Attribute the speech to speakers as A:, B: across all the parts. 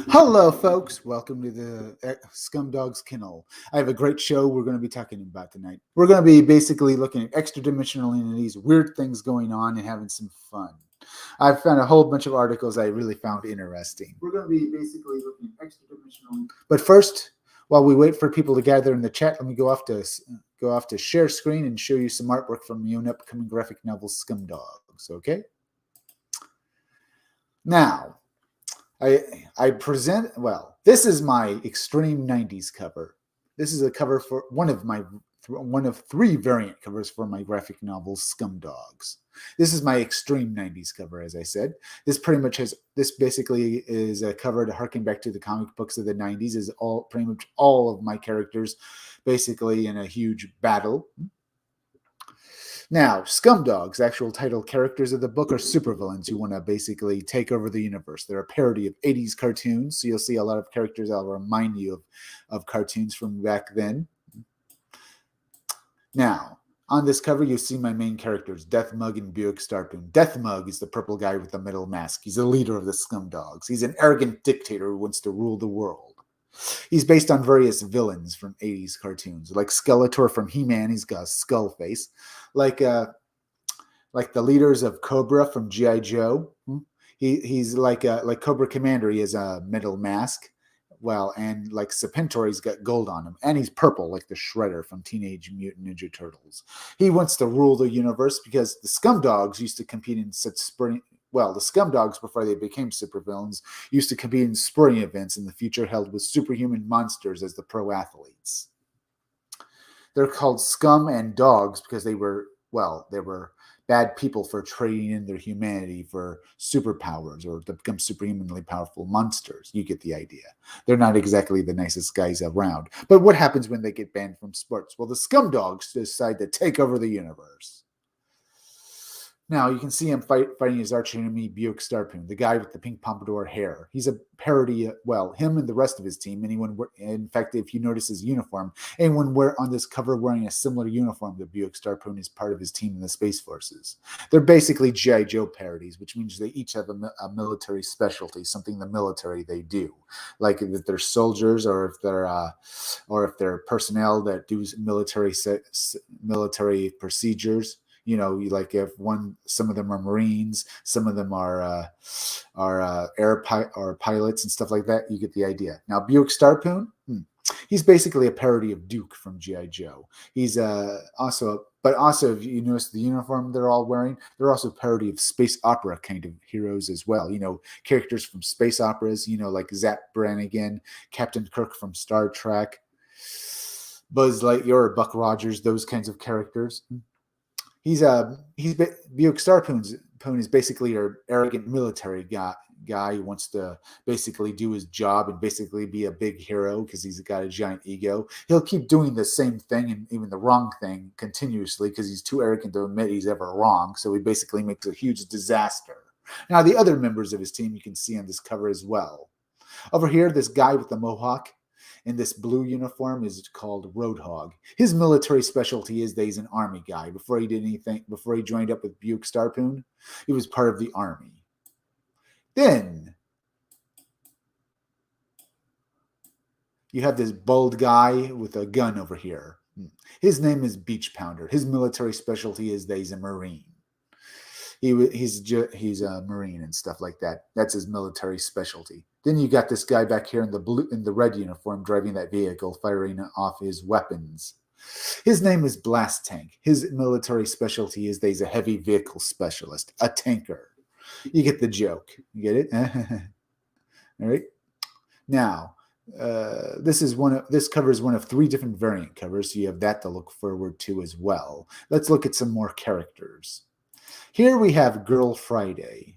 A: Hello, folks. Welcome to the Scumdog's Kennel. I have a great show we're going to be talking about tonight. We're going to be basically looking at extra dimensional entities, weird things going on, and having some fun. I've found a whole bunch of articles I really found interesting. We're going to be basically looking at extra dimensional. But first, while we wait for people to gather in the chat, let me go off to share screen and show you some artwork from my own upcoming graphic novel, Scumdogs. Okay. Now, I present, well, this is my extreme 90s cover. This is a cover for one of three variant covers for my graphic novel Scumdogs. This is my extreme 90s cover, as I said. This basically is a cover to harken back to the comic books of the 90s, is pretty much all of my characters basically in a huge battle. Now, Scumdogs, actual title characters of the book, are supervillains who want to basically take over the universe. They're a parody of 80s cartoons, so you'll see a lot of characters that'll remind you of cartoons from back then. Now, on this cover, you'll see my main characters, Death Mug and Buick Starpoon. Death Mug is the purple guy with the metal mask. He's the leader of the Scumdogs. He's an arrogant dictator who wants to rule the world. He's based on various villains from 80s cartoons, like Skeletor from He-Man. He's got a skull face. Like the leaders of Cobra from G.I. Joe. He's like Cobra Commander. He has a metal mask. Well, and like Serpentor, he's got gold on him. And he's purple, like the Shredder from Teenage Mutant Ninja Turtles. He wants to rule the universe because the Scumdogs used to compete in such the Scumdogs, before they became supervillains, used to compete in sporting events in the future held with superhuman monsters as the pro athletes. They're called Scum and Dogs because they were bad people for trading in their humanity for superpowers or to become superhumanly powerful monsters. You get the idea. They're not exactly the nicest guys around. But what happens when they get banned from sports? Well, the Scumdogs decide to take over the universe. Now, you can see him fighting his archenemy, Buick Starpoon, the guy with the pink pompadour hair. He's a parody, him and the rest of his team. In fact, if you notice his uniform, anyone on this cover wearing a similar uniform to Buick Starpoon is part of his team in the Space Forces. They're basically G.I. Joe parodies, which means they each have a military specialty, something the military they do. Like if they're soldiers or if they're personnel that do military procedures. You know, like some of them are Marines, some of them are pilots and stuff like that. You get the idea. Now, Buick Starpoon, he's basically a parody of Duke from G.I. Joe. He's also if you notice the uniform they're all wearing, they're also a parody of space opera kind of heroes as well. You know, characters from space operas, you know, like Zap Brannigan, Captain Kirk from Star Trek, Buzz Lightyear or Buck Rogers, those kinds of characters. Buick Starpoon is basically an arrogant military guy who wants to basically do his job and basically be a big hero because he's got a giant ego. He'll keep doing the same thing and even the wrong thing continuously because he's too arrogant to admit he's ever wrong. So he basically makes a huge disaster. Now, the other members of his team you can see on this cover as well. Over here, this guy with the mohawk in this blue uniform is called Roadhog. His military specialty is that he's an army guy. Before he joined up with Buick Starpoon, he was part of the army. Then you have this bald guy with a gun over here. His name is Beach Pounder. His military specialty is that he's a Marine. He's a Marine and stuff like that. That's his military specialty. Then you got this guy back here in the red uniform driving that vehicle, firing off his weapons. His name is Blast Tank. His military specialty is that he's a heavy vehicle specialist, a tanker. You get the joke. You get it? All right. Now, this covers one of three different variant covers, so you have that to look forward to as well. Let's look at some more characters. Here we have Girl Friday.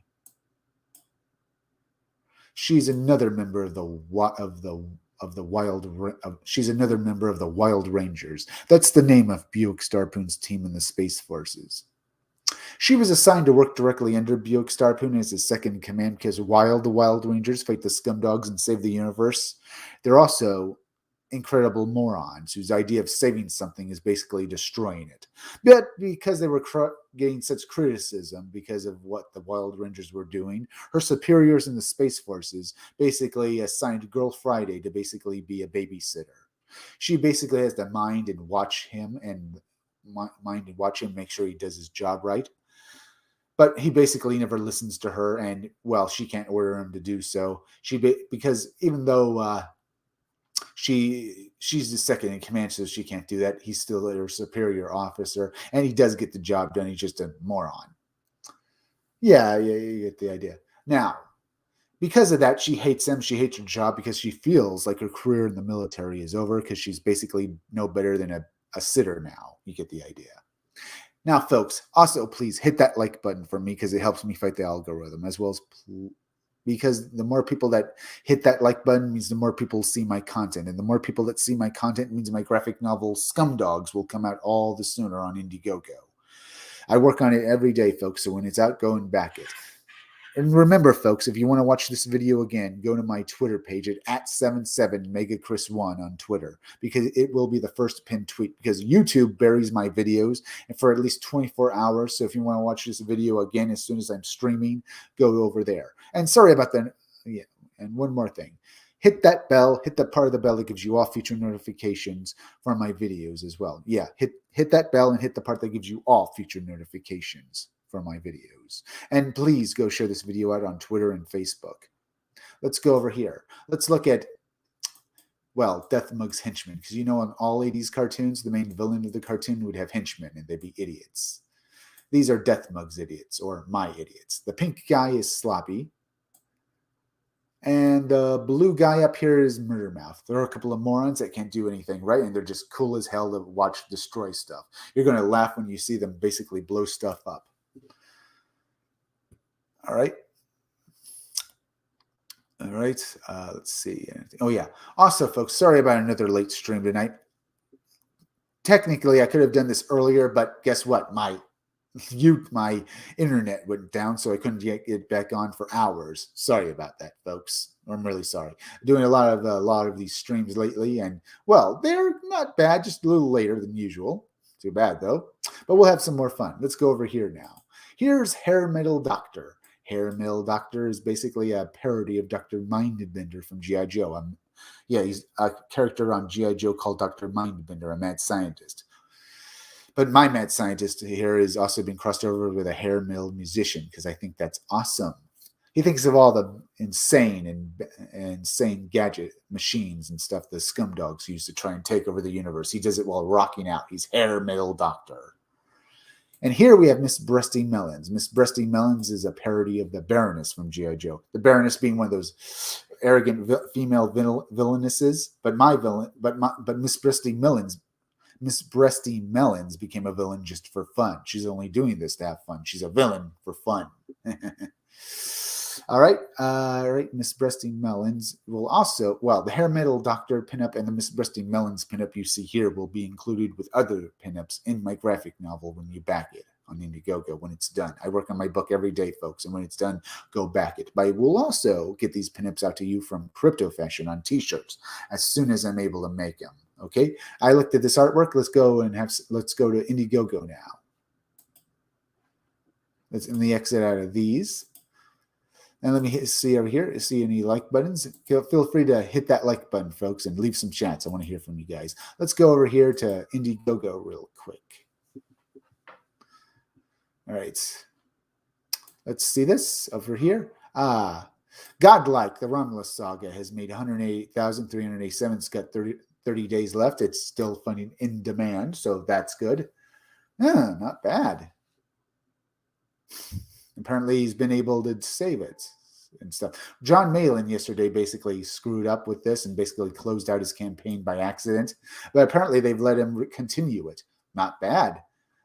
A: She's another member of the Wild Rangers. That's the name of Buick Starpoon's team in the Space Forces. She was assigned to work directly under Buick Starpoon as his second in command because while the Wild Rangers fight the Scumdogs and save the universe, they're also incredible morons whose idea of saving something is basically destroying it. But because they were getting such criticism because of what the Wild Rangers were doing, her superiors in the Space Forces basically assigned Girl Friday to basically be a babysitter. She basically has to mind and watch him make sure he does his job right. But he basically never listens to her, and well, she can't order him to do so. Because even though she's the second in command, so she can't do that. He's still her superior officer, and he does get the job done. He's just a moron. Yeah, you get the idea. Now, because of that, she hates him. She hates her job because she feels like her career in the military is over because she's basically no better than a sitter now. You get the idea. Now, folks, also please hit that like button for me because it helps me fight the algorithm, as well as because the more people that hit that like button means the more people see my content. And the more people that see my content means my graphic novel Scumdogs will come out all the sooner on Indiegogo. I work on it every day, folks, so when it's out, go and back it. And remember, folks, if you want to watch this video again, go to my Twitter page at 77megachris1 on Twitter, because it will be the first pinned tweet, because YouTube buries my videos for at least 24 hours. So if you want to watch this video again as soon as I'm streaming, go over there. And sorry about that. Yeah. And one more thing. Hit that bell, hit that part of the bell that gives you all future notifications for my videos as well. Yeah, hit that bell and hit the part that gives you all future notifications for my videos. And please go share this video out on Twitter and Facebook. Let's go over here. Let's look at, well, Death Mug's henchmen. Because you know, in all 80s cartoons, the main villain of the cartoon would have henchmen, and they'd be idiots. These are Death Mug's idiots, or my idiots. The pink guy is Sloppy. And the blue guy up here is Murder Mouth. There are a couple of morons that can't do anything right, and they're just cool as hell to watch destroy stuff. You're going to laugh when you see them basically blow stuff up. All right. All right. Let's see. Oh, yeah. Also, folks, sorry about another late stream tonight. Technically, I could have done this earlier, but guess what? My internet went down, so I couldn't get it back on for hours. Sorry about that, folks. I'm really sorry. I'm doing a lot of these streams lately, and well, they're not bad, just a little later than usual. Too bad though. But we'll have some more fun. Let's go over here now. Here's Hair Metal Doctor. Hair Metal Doctor is basically a parody of Dr. Mindbender from G.I. Joe. Yeah, he's a character on G.I. Joe called Dr. Mindbender, a mad scientist. But my mad scientist here has also been crossed over with a hair metal musician, because I think that's awesome. He thinks of all the insane gadget machines and stuff the scumdogs use to try and take over the universe. He does it while rocking out. He's Hair Metal Doctor. And here we have Miss Breasty Melons. Miss Breasty Melons is a parody of the Baroness from G.I. Joe. The Baroness being one of those arrogant female villainesses, but Miss Breasty Melons. Miss Breasty Melons became a villain just for fun. She's only doing this to have fun. She's a villain for fun. All right, Miss Breasty Melons will also, well, the Hair Metal Doctor pinup and the Miss Breasty Melons pinup you see here will be included with other pinups in my graphic novel when you back it on Indiegogo when it's done. I work on my book every day, folks, and when it's done, go back it. But I will also get these pinups out to you from Crypto Fashion on t-shirts as soon as I'm able to make them. Okay, I looked at this artwork. Let's go to Indiegogo now. Let's exit out of these. And let me see over here. See any like buttons? Feel free to hit that like button, folks, and leave some chats. I want to hear from you guys. Let's go over here to Indiegogo real quick. All right. Let's see this over here. Godlike, the Romulus Saga has made 188,387. It's got 30 days left. It's still funding in demand, so that's good. Not bad. Apparently, he's been able to save it and stuff. John Malin yesterday basically screwed up with this and basically closed out his campaign by accident. But apparently, they've let him continue it. Not bad.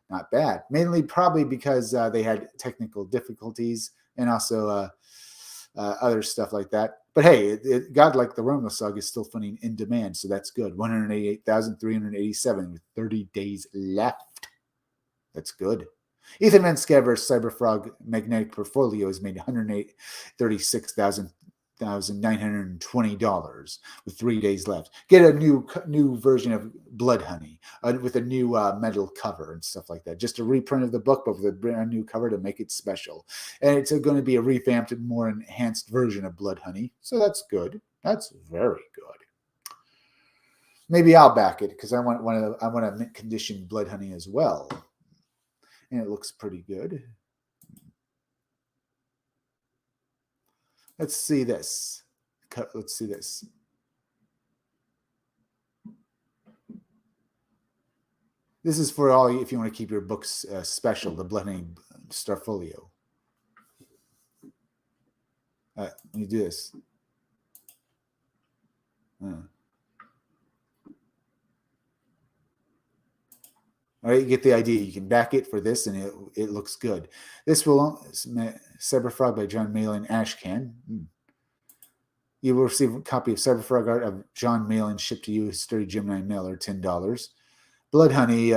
A: Not bad. Mainly probably because they had technical difficulties and also other stuff like that. But hey, Godlike the Romulus Saga is still funding in demand, so that's good. 188,387 with 30 days left. That's good. Ethan Van Scaver's Cyberfrog Magnetic Portfolio has made 136,000 $1,920 with 3 days left. Get a new version of Blood Honey with a new metal cover and stuff like that. Just a reprint of the book, but with a brand new cover to make it special. And it's going to be a revamped and more enhanced version of Blood Honey. So that's good. That's very good. Maybe I'll back it because I want a mint condition Blood Honey as well. And it looks pretty good. Let's see this. Let's see this. This is for all if you want to keep your books special, the Blood Honey Starfolio. Let me do this. All right, you get the idea. You can back it for this, and it looks good. This will Cyberfrog by John Malin Ashcan. You will receive a copy of Cyberfrog art of John Malin shipped to you, Sturdy Gemini Mailer, $10. Blood Honey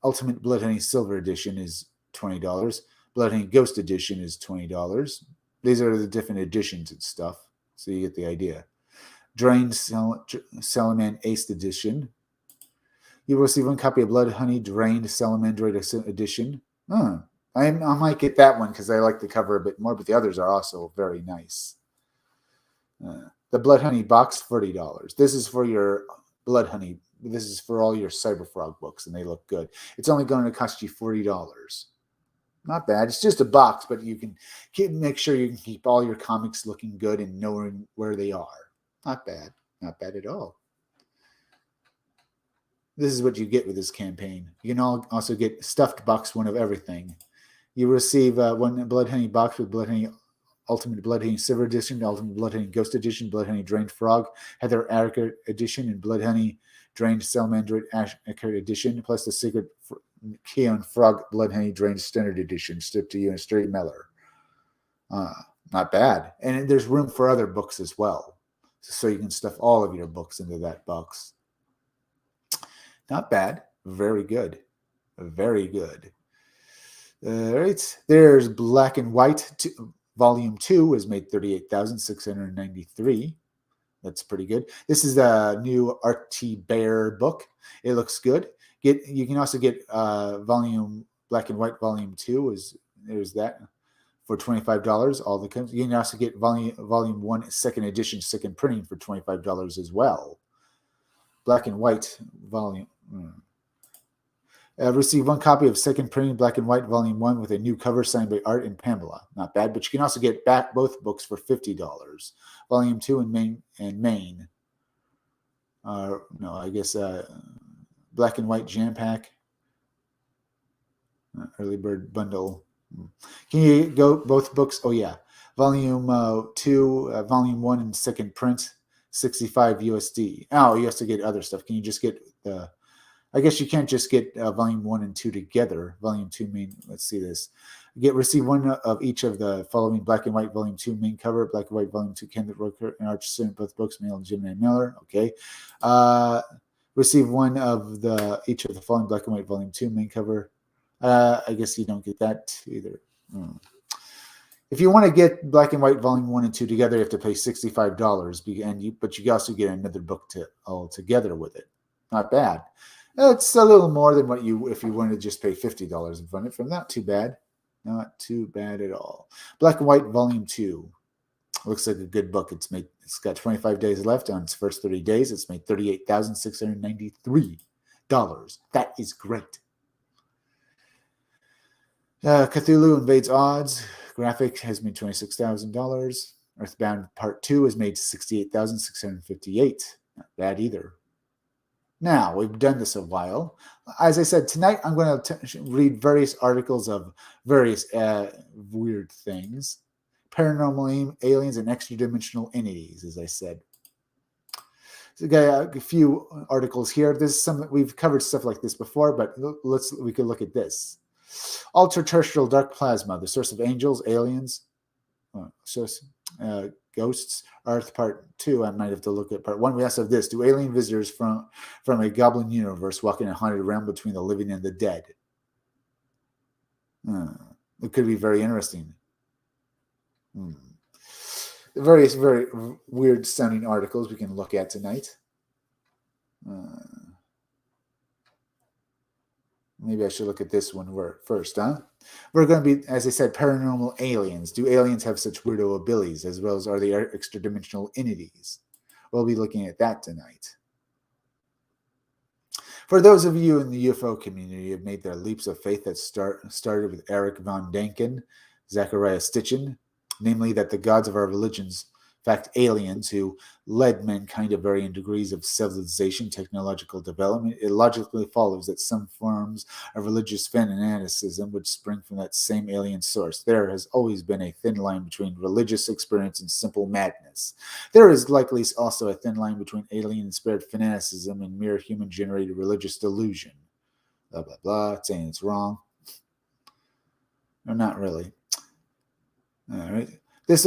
A: Ultimate Blood Honey Silver Edition is $20. Blood Honey Ghost Edition is $20. These are the different editions and stuff, so you get the idea. Drained Salaman Ace Edition. You will receive one copy of Blood Honey Drained Salamandroid Edition. I might get that one because I like the cover a bit more, but the others are also very nice. The Blood Honey box, $40. This is for your Blood Honey. This is for all your Cyberfrog books, and they look good. It's only going to cost you $40. Not bad. It's just a box, but you can make sure you can keep all your comics looking good and knowing where they are. Not bad. Not bad at all. This is what you get with this campaign. You can also get stuffed box one of everything. You receive one Blood Honey box with Blood Honey Ultimate Blood Honey Silver Edition, Ultimate Blood Honey Ghost Edition, Blood Honey Drained Frog, Heather Erica Edition, and Blood Honey Drained Salamandroid Ash Edition, plus the Secret Keon Frog Blood Honey Drained Standard Edition, shipped to you in a straight mailer. Not bad. And there's room for other books as well. So you can stuff all of your books into that box. Not bad. Very good. Very good. All right. There's Black and White. Volume 2 was made $38,693. That's pretty good. This is the new R.T. Bear book. It looks good. You can also get volume Black and White Volume 2. There's that for $25. All the you can also get volume 1 second edition, second printing for $25 as well. Black and White volume. Receive one copy of second printing Black and White Volume 1 with a new cover signed by Art and Pamela. Not bad, but you can also get back both books for $50. Volume 2 in Maine. No, I guess Black and White Jam Pack. Early Bird Bundle. Can you go both books? Oh, yeah. Volume 2, Volume 1 in second print, $65 USD. Oh, you have to get other stuff. Can you just get the... I guess you can't just get volume 1 and 2 together. Volume 2 main, let's see this. Receive one of each of the following Black and White Volume 2 main cover, Black and White Volume 2 Kenneth Roker and Arch Sin, both books, Mail and Gemini Miller. Okay. Receive one of each of the following Black and White Volume 2 main cover. I guess you don't get that either. If you want to get Black and White Volume 1 and 2 together, you have to pay $65, but you also get another book all together with it. Not bad. It's a little more than what if you wanted to just pay $50 and fund it from. Not too bad. Not too bad at all. Black and White Volume 2. Looks like a good book. It's got 25 days left on its first 30 days. It's made $38,693. That is great. Cthulhu Invades Odds. Graphic has made $26,000. Earthbound Part 2 has made $68,658. Not bad either. Now, we've done this a while. As I said, tonight I'm going to read various articles of various weird things. Paranormal aliens and extra-dimensional entities, as I said. So I got a few articles here. We've covered stuff like this before, but we could look at this. Ultra-terrestrial dark plasma, the source of angels, aliens, ghosts, Earth Part 2. I might have to look at Part 1. We also have this. Do alien visitors from a goblin universe walk in a haunted realm between the living and the dead? It could be very interesting. various very weird sounding articles we can look at tonight. Maybe I should look at this one first, huh? We're going to be, as I said, paranormal aliens. Do aliens have such weirdo abilities, as well as are they extra-dimensional entities? We'll be looking at that tonight. For those of you in the UFO community who have made their leaps of faith that started with Eric von Däniken, Zachariah Stitchin, namely that the gods of our religions, in fact, aliens who led mankind to varying degrees of civilization, technological development, it logically follows that some forms of religious fanaticism would spring from that same alien source. There has always been a thin line between religious experience and simple madness. There is likely also a thin line between alien-inspired fanaticism and mere human-generated religious delusion. Blah, blah, blah, saying it's wrong. No, not really. All right. This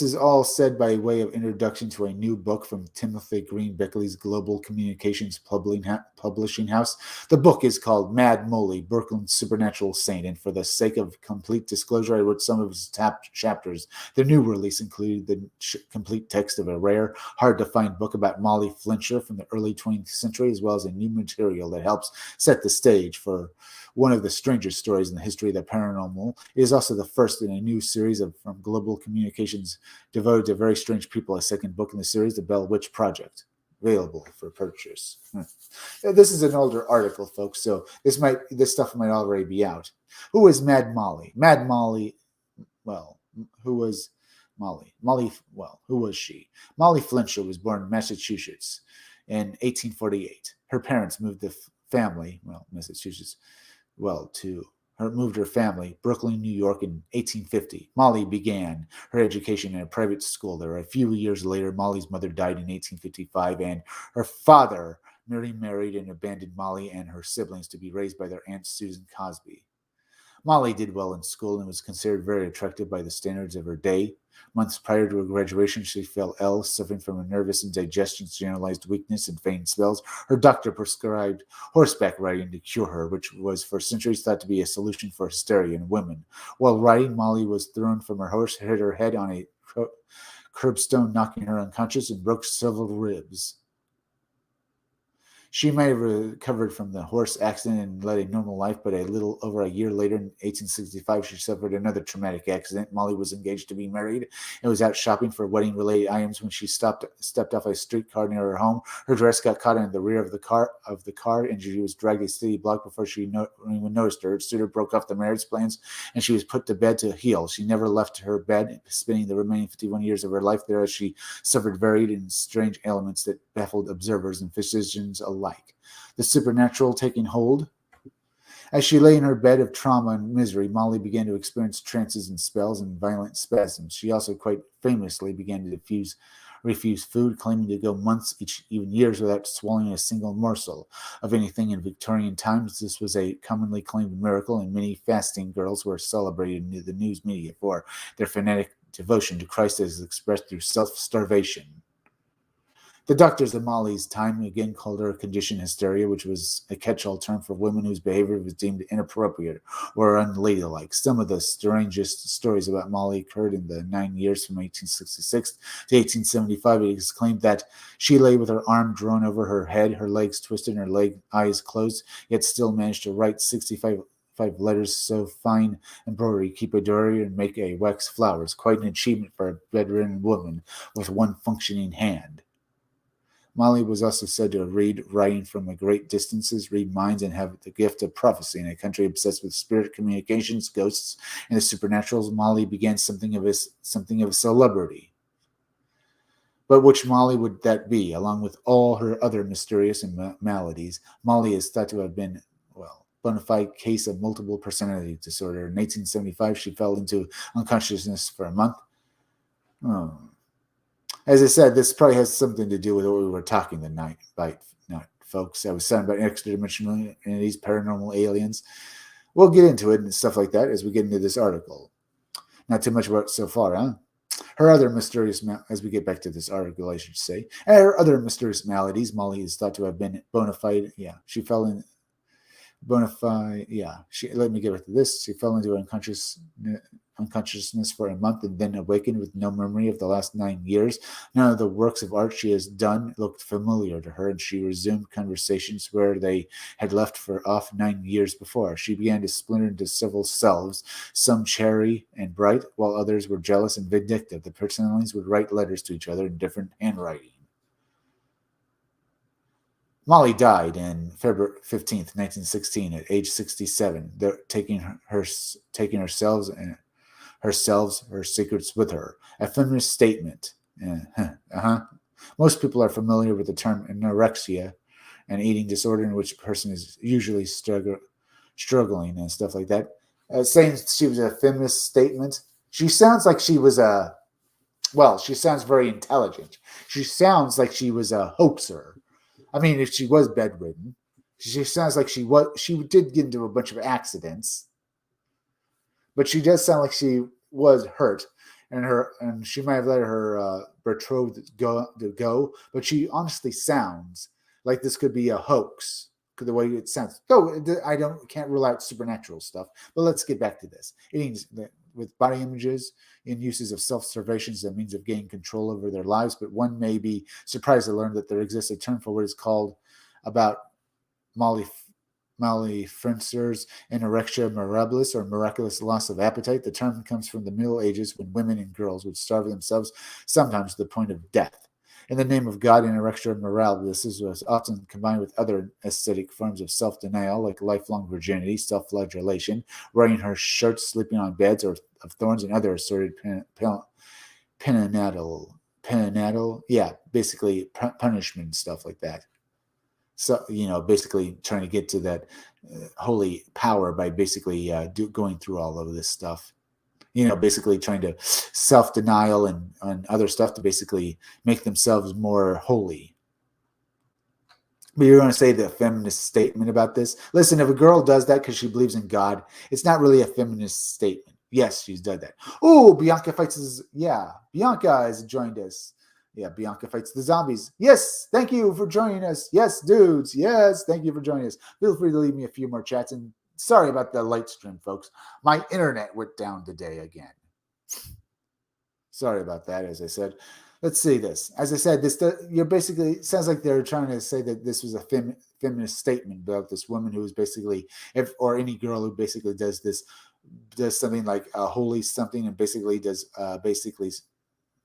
A: is all said by way of introduction to a new book from Timothy Green Beckley's Global Communications Publishing House. The book is called Mad Molly, Brooklyn's Supernatural Saint, and for the sake of complete disclosure, I wrote some of his chapters. The new release included the complete text of a rare, hard-to-find book about Molly Flincher from the early 20th century, as well as a new material that helps set the stage for one of the strangest stories in the history of the paranormal. It is also the first in a new series from Global Communications devoted to very strange people, a second book in the series, The Bell Witch Project, available for purchase. This is an older article, folks, so this stuff might already be out. Who is Mad Molly? Mad Molly, well, who was Molly? Who was she? Molly Flincher was born in Massachusetts in 1848. Her parents moved the family, Massachusetts, moved her family, Brooklyn, New York, in 1850. Molly began her education in a private school there. A few years later, Molly's mother died in 1855, and her father married and abandoned Molly and her siblings to be raised by their aunt Susan Cosby. Molly did well in school and was considered very attractive by the standards of her day. Months prior to her graduation, she fell ill, suffering from a nervous indigestion, generalized weakness, and faint spells. Her doctor prescribed horseback riding to cure her, which was for centuries thought to be a solution for hysteria in women. While riding, Molly was thrown from her horse, hit her head on a curbstone, knocking her unconscious, and broke several ribs. She may have recovered from the horse accident and led a normal life, but a little over a year later, in 1865, she suffered another traumatic accident. Molly was engaged to be married and was out shopping for wedding-related items when she stepped off a streetcar near her home. Her dress got caught in the rear of the car, and she was dragged a steady block before anyone noticed her. Her suitor broke off the marriage plans, and she was put to bed to heal. She never left her bed, spending the remaining 51 years of her life there as she suffered varied and strange ailments that baffled observers and physicians alike. The supernatural taking hold. As she lay in her bed of trauma and misery, Molly began to experience trances and spells and violent spasms. She also quite famously began to refuse food, claiming to go months, even years, without swallowing a single morsel of anything. In Victorian times, this was a commonly claimed miracle, and many fasting girls were celebrated in the news media for their fanatic devotion to Christ as expressed through self-starvation. The doctors of Molly's time again called her condition hysteria, which was a catch-all term for women whose behavior was deemed inappropriate or unladylike. Some of the strangest stories about Molly occurred in the 9 years from 1866 to 1875. It is claimed that she lay with her arm drawn over her head, her legs twisted, and her eyes closed, yet still managed to write 65 letters, so fine embroidery, keep a diary, and make a wax flowers. Quite an achievement for a bedridden woman with one functioning hand. Molly was also said to read writing from a great distances, read minds, and have the gift of prophecy. In a country obsessed with spirit communications, ghosts, and the supernaturals, Molly began something of a celebrity. But which Molly would that be? Along with all her other mysterious maladies, Molly is thought to have been, bona fide case of multiple personality disorder. In 1875, she fell into unconsciousness for a month. As I said, this probably has something to do with what we were talking tonight, folks. I was saying about extra-dimensional entities, paranormal aliens. We'll get into it and stuff like that as we get into this article. Not too much about it so far, huh? Her other mysterious, as we get back to this article, I should say, her other mysterious maladies, Molly is thought to have been bona fide. She fell in bona fide. Let me get back to this. She fell into unconscious unconsciousness for a month and then awakened with no memory of the last 9 years. None of the works of art she has done looked familiar to her, and she resumed conversations where they had left off 9 years before. She began to splinter into several selves, some cherry and bright, while others were jealous and vindictive. The personalities would write letters to each other in different handwriting. Molly died on February 15th, 1916, at age 67, taking her secrets with her. A feminist statement. Most people are familiar with the term anorexia, an eating disorder in which a person is usually struggling and stuff like that. Saying she was a feminist statement. She sounds like she was she sounds very intelligent. She sounds like she was a hoaxer. I mean, if she was bedridden, she sounds like she did get into a bunch of accidents, but she does sound like she was hurt, and she might have let her betrothed go, but she honestly sounds like this could be a hoax. The way it sounds. Though I can't rule out supernatural stuff, but let's get back to this. With body images in uses of self-starvation as a means of gaining control over their lives, but one may be surprised to learn that there exists a term for what is called about Molly Frentzer's anorexia mirabilis, or miraculous loss of appetite. The term comes from the Middle Ages, when women and girls would starve themselves, sometimes to the point of death. In the name of God, anorexia mirabilis was often combined with other ascetic forms of self-denial, like lifelong virginity, self-flagellation, wearing her shirts, sleeping on beds of thorns, and other assorted peninatal, basically punishment, stuff like that. So, basically trying to get to that holy power by basically going through all of this stuff. Basically trying to self-denial and other stuff to basically make themselves more holy. But you're going to say the feminist statement about this? Listen, if a girl does that because she believes in God, it's not really a feminist statement. Yes, she's done that. Oh, Bianca fights. Bianca has joined us. Yeah, Bianca fights the zombies. Yes, thank you for joining us. Yes, dudes. Yes, thank you for joining us. Feel free to leave me a few more chats. And sorry about the light stream, folks. My internet went down today again. Sorry about that, as I said. Let's see this. As I said, you're basically, sounds like they're trying to say that this was a feminist statement about this woman who is basically, or any girl who basically does something like a holy something, and basically does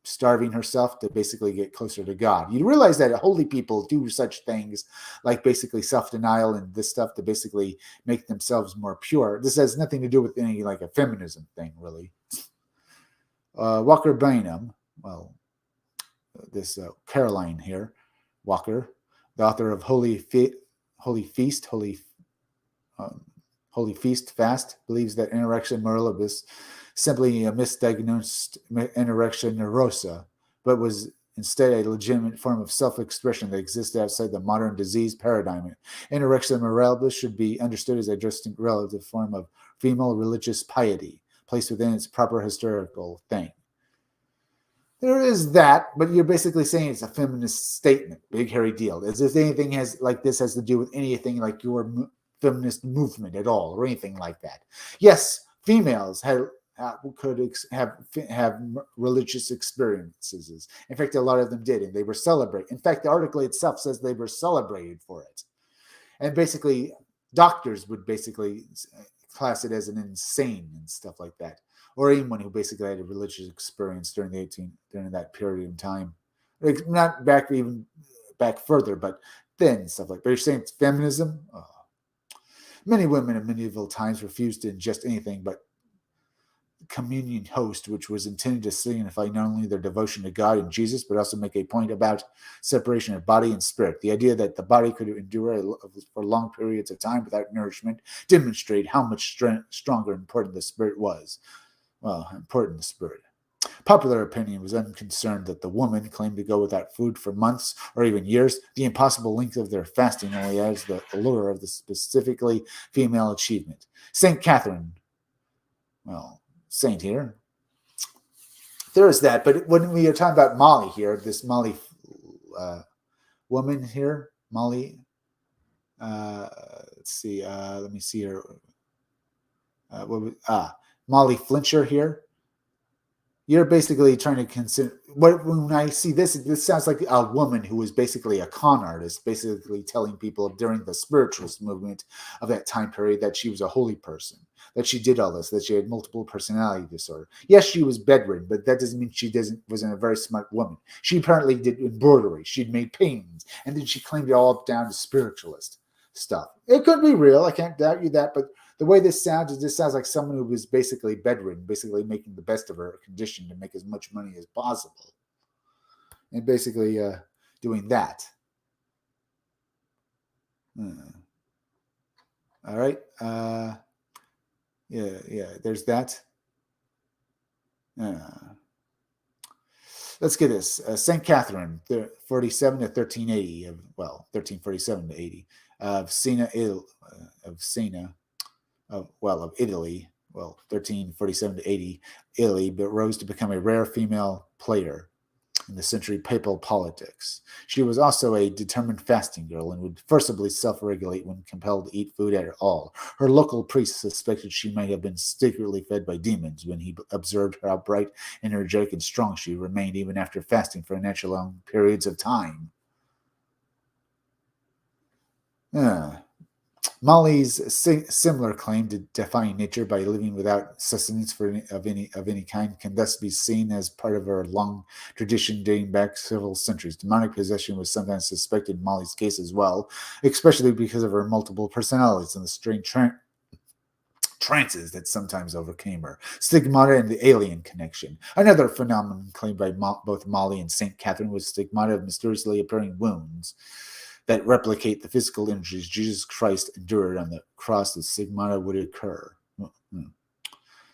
A: starving herself to basically get closer to God. You realize that holy people do such things like basically self-denial and this stuff to basically make themselves more pure. This has nothing to do with any like a feminism thing, really. Walker Bainham, this Caroline here, Walker, the author of Holy Feast Fast, believes that anorexia mirabilis simply a misdiagnosed anorexia nervosa, but was instead a legitimate form of self-expression that existed outside the modern disease paradigm. Anorexia mirabilis should be understood as a distinct relative form of female religious piety, placed within its proper historical thing. There is that, but you're basically saying it's a feminist statement, big hairy deal. As if anything has to do with anything like your feminist movement at all, or anything like that. Yes, females could have religious experiences. In fact, a lot of them did, and they were celebrated. In fact, the article itself says they were celebrated for it. And basically, doctors would basically class it as an insane and stuff like that, or anyone who basically had a religious experience during that period of time. Not back further, but then stuff like that. But you're saying it's feminism? Oh. Many women in medieval times refused to ingest anything but communion host, which was intended to signify not only their devotion to God and Jesus, but also make a point about separation of body and spirit. The idea that the body could endure for long periods of time without nourishment demonstrated how much stronger and important the spirit was. Well, important the spirit. Popular opinion was unconcerned that the woman claimed to go without food for months or even years. The impossible length of their fasting only adds the allure of the specifically female achievement. St. Catherine, saint here. There is that, but when we are talking about Molly here, this Molly woman here, Molly, let's see, let me see her. Molly Flincher here. You're basically trying to consider when I see this sounds like a woman who was basically a con artist, basically telling people during the spiritualist movement of that time period that she was a holy person, that she did all this, that she had multiple personality disorder. Yes, she was bedridden, but that doesn't mean she wasn't a very smart woman. She apparently did embroidery, she'd made paintings, and then she claimed it all down to spiritualist stuff. It could be real, I can't doubt you that, but the way this sounds like someone who was basically bedridden, basically making the best of her condition to make as much money as possible, and basically doing that. All right. Yeah. There's that. Let's get this. St. Catherine, 47 to 1380, 1347 to 80, of Siena, of Italy, 1347 to 80, Italy, but rose to become a rare female player in the century papal politics. She was also a determined fasting girl and would forcibly self-regulate when compelled to eat food at all. Her local priest suspected she might have been secretly fed by demons when he observed how bright, energetic, and strong she remained even after fasting for natural long periods of time. Molly's similar claim to defying nature by living without sustenance of any kind can thus be seen as part of her long tradition dating back several centuries. Demonic possession was sometimes suspected in Molly's case as well, especially because of her multiple personalities and the strange trances that sometimes overcame her. Stigmata and the alien connection. Another phenomenon claimed by both Molly and St. Catherine was stigmata of mysteriously appearing wounds that replicate the physical images Jesus Christ endured on the cross. The stigmata would occur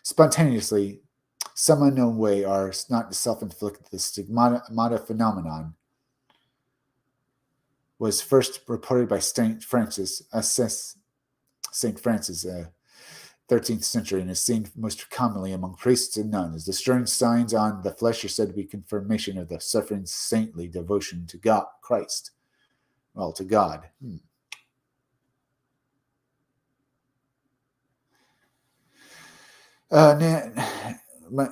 A: spontaneously, some unknown way, are not self-inflicted. The stigmata phenomenon was first reported by Saint Francis, 13th century, and is seen most commonly among priests and nuns. The strange signs on the flesh are said to be confirmation of the suffering saintly devotion to God, Christ. Well, to God. A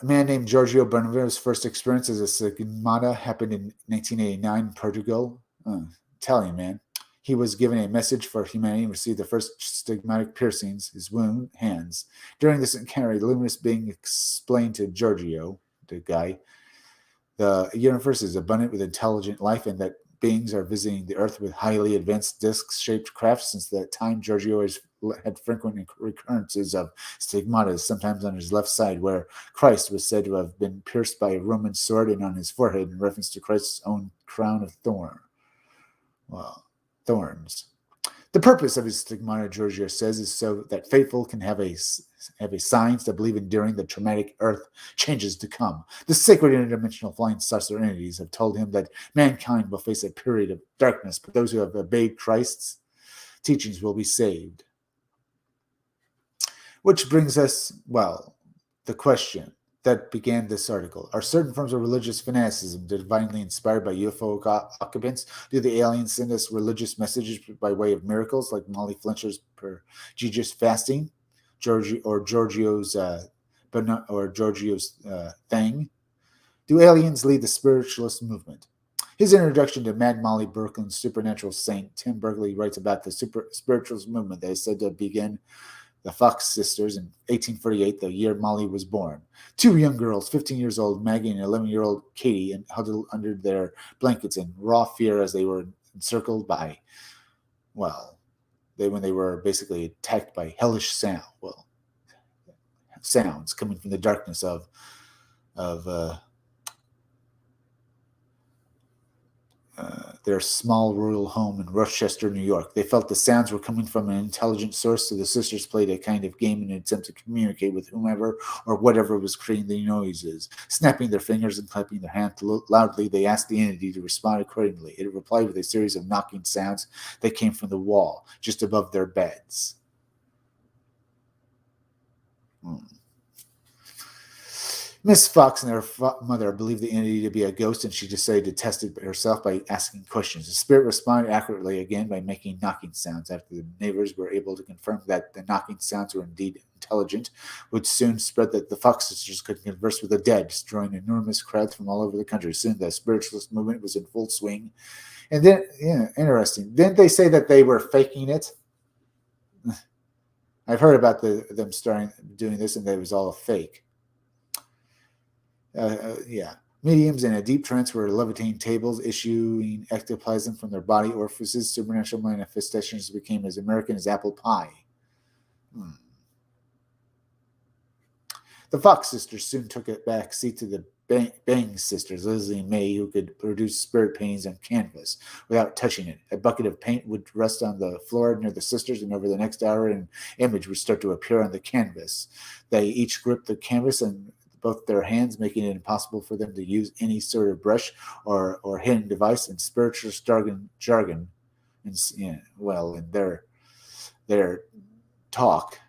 A: man named Giorgio Bonaventure's first experience as a stigmata happened in 1989 in Portugal. Italian man. He was given a message for humanity and received the first stigmatic piercings, his wound, hands. During this encounter, a luminous being explained to Giorgio, the guy, the universe is abundant with intelligent life and that beings are visiting the Earth with highly advanced disc-shaped craft. Since that time, Giorgio has had frequent recurrences of stigmata, sometimes on his left side, where Christ was said to have been pierced by a Roman sword, and on his forehead in reference to Christ's own crown of thorns. The purpose of his stigmata, Giorgio says, is so that faithful can have a signs to believe in during the traumatic earth changes to come. The sacred interdimensional flying saucer entities have told him that mankind will face a period of darkness, but those who have obeyed Christ's teachings will be saved. Which brings us, the question that began this article. Are certain forms of religious fanaticism divinely inspired by UFO occupants? Do the aliens send us religious messages by way of miracles like Molly Flincher's prodigious fasting, Giorgio's thing? Do aliens lead the spiritualist movement? His introduction to Mad Molly Berklin's supernatural saint, Tim Berkeley, writes about the spiritualist movement that is said to begin the Fox sisters in 1848, the year Molly was born. Two young girls, 15 years old, Maggie and 11-year-old Katie, and huddled under their blankets in raw fear as they were encircled by, when they were basically attacked by hellish sounds coming from the darkness of their small rural home in Rochester, New York. They felt the sounds were coming from an intelligent source, so the sisters played a kind of game in an attempt to communicate with whomever or whatever was creating the noises. Snapping their fingers and clapping their hands loudly, they asked the entity to respond accordingly. It replied with a series of knocking sounds that came from the wall, just above their beds. Miss Fox and her mother believed the entity to be a ghost, and she decided to test it herself by asking questions. The spirit responded accurately again by making knocking sounds. After the neighbors were able to confirm that the knocking sounds were indeed intelligent, which soon spread that the Fox sisters could converse with the dead, drawing enormous crowds from all over the country. Soon the spiritualist movement was in full swing. And then, yeah, interesting. Didn't they say that they were faking it? I've heard about them starting doing this, and it was all a fake. Yeah. Mediums in a deep trance were levitating tables, issuing ectoplasm from their body orifices. Supernatural manifestations became as American as apple pie. The Fox sisters soon took a back seat to the Bang sisters, Leslie and May, who could produce spirit paintings on canvas without touching it. A bucket of paint would rest on the floor near the sisters, and over the next hour, an image would start to appear on the canvas. They each gripped the canvas in both their hands, making it impossible for them to use any sort of brush or hidden device. In spiritual jargon, in their talk,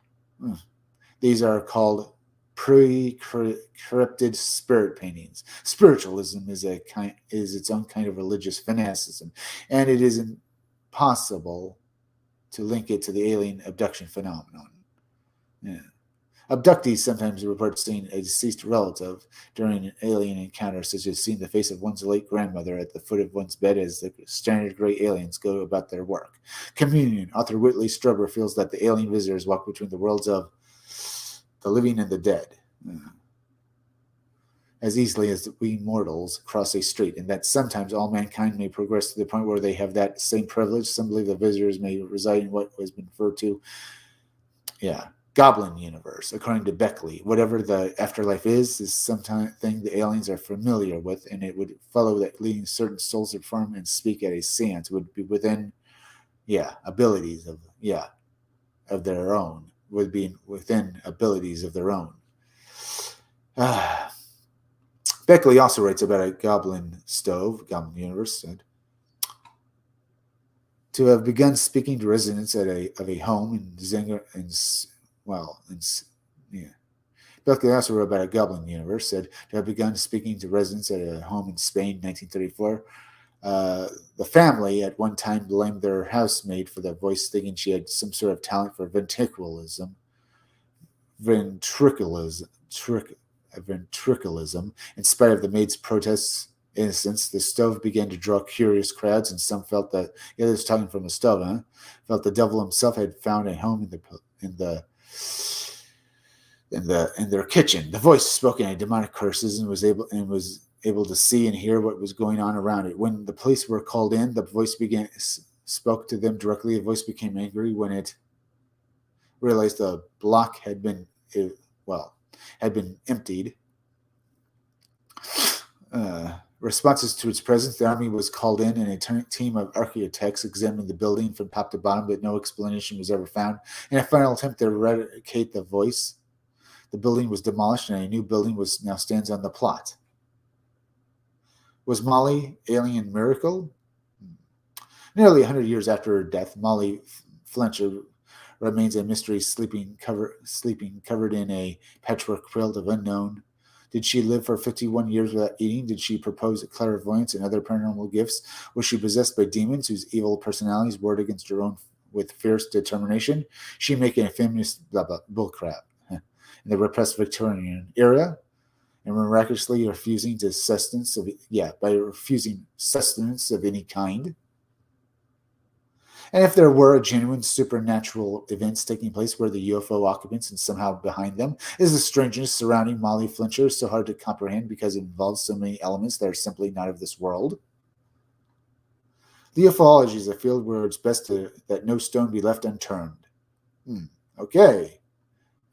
A: these are called pre-cryptid spirit paintings. Spiritualism is its own kind of religious fanaticism, and it is impossible to link it to the alien abduction phenomenon. Yeah. Abductees sometimes report seeing a deceased relative during an alien encounter, such as seeing the face of one's late grandmother at the foot of one's bed as the standard gray aliens go about their work. Communion. Author Whitley Strieber feels that the alien visitors walk between the worlds of the living and the dead, as easily as we mortals cross a street, and that sometimes all mankind may progress to the point where they have that same privilege. Some believe the visitors may reside in what has been referred to, Goblin universe. According to Beckley, whatever the afterlife is something the aliens are familiar with, and it would follow that leading certain souls to perform and speak at a seance would be within, abilities of their own. Would be within abilities of their own. Beckley also writes about a goblin universe, said to have begun speaking to residents of a home in Zenger, Beckley also wrote about a goblin universe, said to have begun speaking to residents at a home in Spain in 1934. The family at one time blamed their housemaid for the voice, thinking she had some sort of talent for ventriloquism. In spite of the maid's protests, innocence, the stove began to draw curious crowds, and some felt that the others talking from the stove, felt the devil himself had found a home in their kitchen. The voice spoke in a demonic curses and was able to see and hear what was going on around it. When the police were called in, the voice spoke to them directly. The voice became angry when it realized the block had been emptied. Responses to its presence, the army was called in, and a team of architects examined the building from top to bottom, but no explanation was ever found. In a final attempt to eradicate the voice, the building was demolished, and a new building now stands on the plot. Was Molly alien miracle? Nearly 100 years after her death, Molly Fletcher remains a mystery, sleeping covered in a patchwork quilt of unknown. Did she live for 51 years without eating? Did she propose clairvoyance and other paranormal gifts? Was she possessed by demons whose evil personalities warred against her own with fierce determination? She making a feminist bullcrap in the repressed Victorian era, and miraculously refusing sustenance of any kind. And if there were genuine supernatural events taking place, were the UFO occupants and somehow behind them? Is the strangeness surrounding Molly Fletcher so hard to comprehend because it involves so many elements that are simply not of this world? The ufology is a field where it's best that no stone be left unturned. Okay,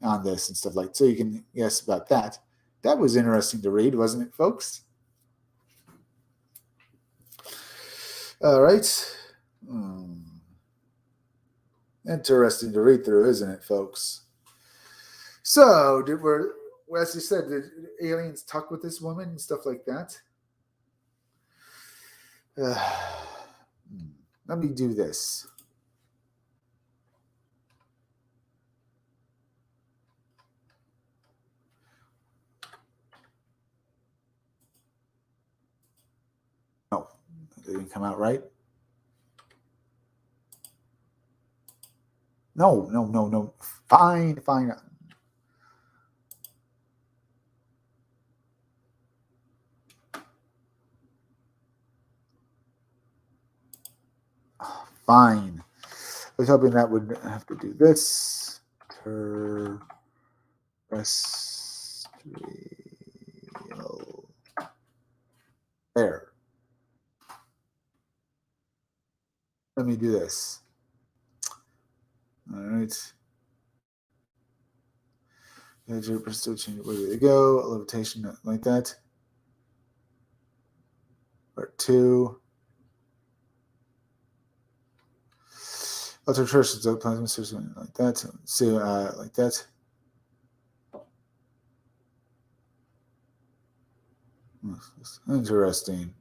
A: on this and stuff like that. So you can guess about that. That was interesting to read, wasn't it, folks? All right. Interesting to read through, isn't it, folks? So, as you said, did aliens talk with this woman and stuff like that? Let me do this. It didn't come out right. No, no, no, no. Fine, fine. Fine. I was hoping that would have to do this. Terrestrial. There. Let me do this. All right. Where did it go? Levitation, like that. Part 2. Ultra terrestrial plasma system, like that. See, like that. Interesting.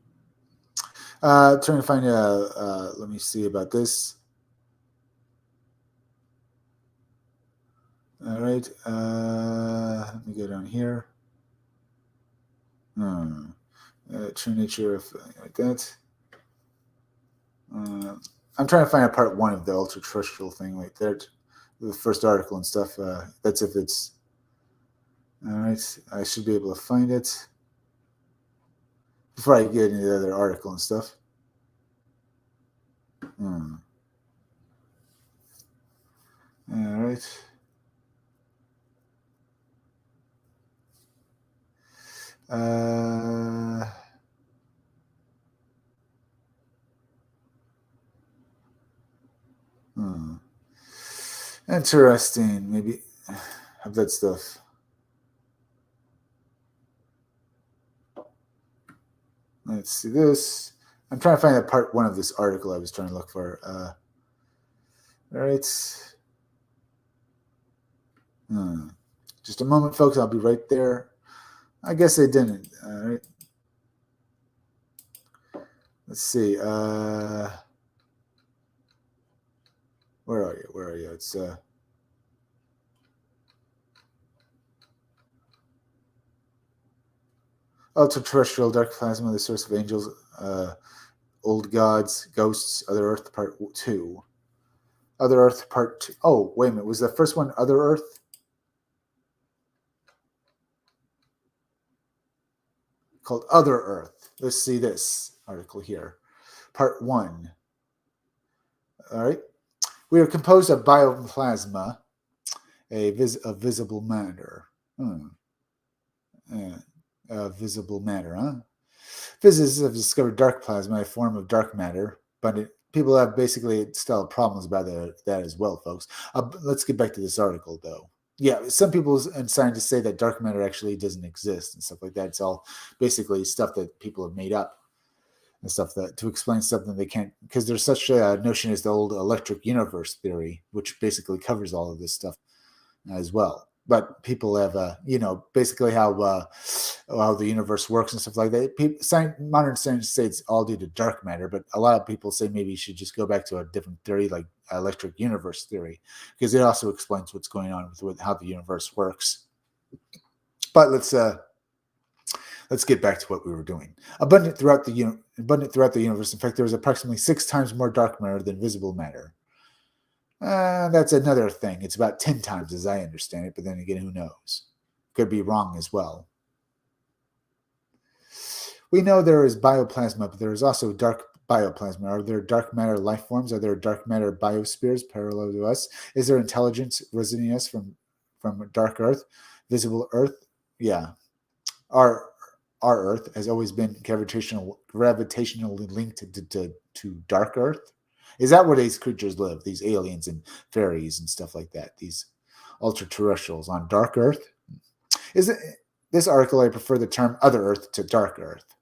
A: Trying to find let me see about this. All right. Let me go down here. True nature of like that. I'm trying to find a part 1 of the ultra terrestrial thing right there. The first article and stuff. That's if it's. All right. I should be able to find it before I get into the other article and stuff. All right. Interesting. Maybe have that stuff. Let's see this. I'm trying to find that part 1 of this article I was trying to look for. All right. Just a moment, folks. I'll be right there. I guess they didn't. All right. Let's see. Where are you? Where are you? It's ultra-terrestrial dark plasma, the source of angels, old gods, ghosts, Other Earth, Part 2. Other Earth, Part 2. Oh, wait a minute. Was the first one Other Earth? Called Other Earth. Let's see this article here. Part 1. All right. We are composed of bioplasma, a visible matter. Visible matter, huh? Physicists have discovered dark plasma, a form of dark matter, but people have basically still problems about that as well, folks. Let's get back to this article, though. Yeah, some people and scientists say that dark matter actually doesn't exist and stuff like that. It's all basically stuff that people have made up and stuff that to explain something they can't, because there's such a notion as the old electric universe theory, which basically covers all of this stuff as well. But people have, basically how the universe works and stuff like that. Modern science say it's all due to dark matter, but a lot of people say maybe you should just go back to a different theory, like electric universe theory, because it also explains what's going on with how the universe works. But let's get back to what we were doing. Abundant throughout the universe. In fact, there is approximately 6 times more dark matter than visible matter. That's another thing. It's about 10 times as I understand it, but then again, who knows? Could be wrong as well. We know there is bioplasma, but there is also dark bioplasma. Are there dark matter life forms? Are there dark matter biospheres parallel to us? Is there intelligence visiting us from dark Earth, visible Earth? Yeah. Our Earth has always been gravitationally linked to dark Earth. Is that where these creatures live? These aliens and fairies and stuff like that. These ultra-terrestrials on dark Earth. Is it this article? I prefer the term Other Earth to dark Earth.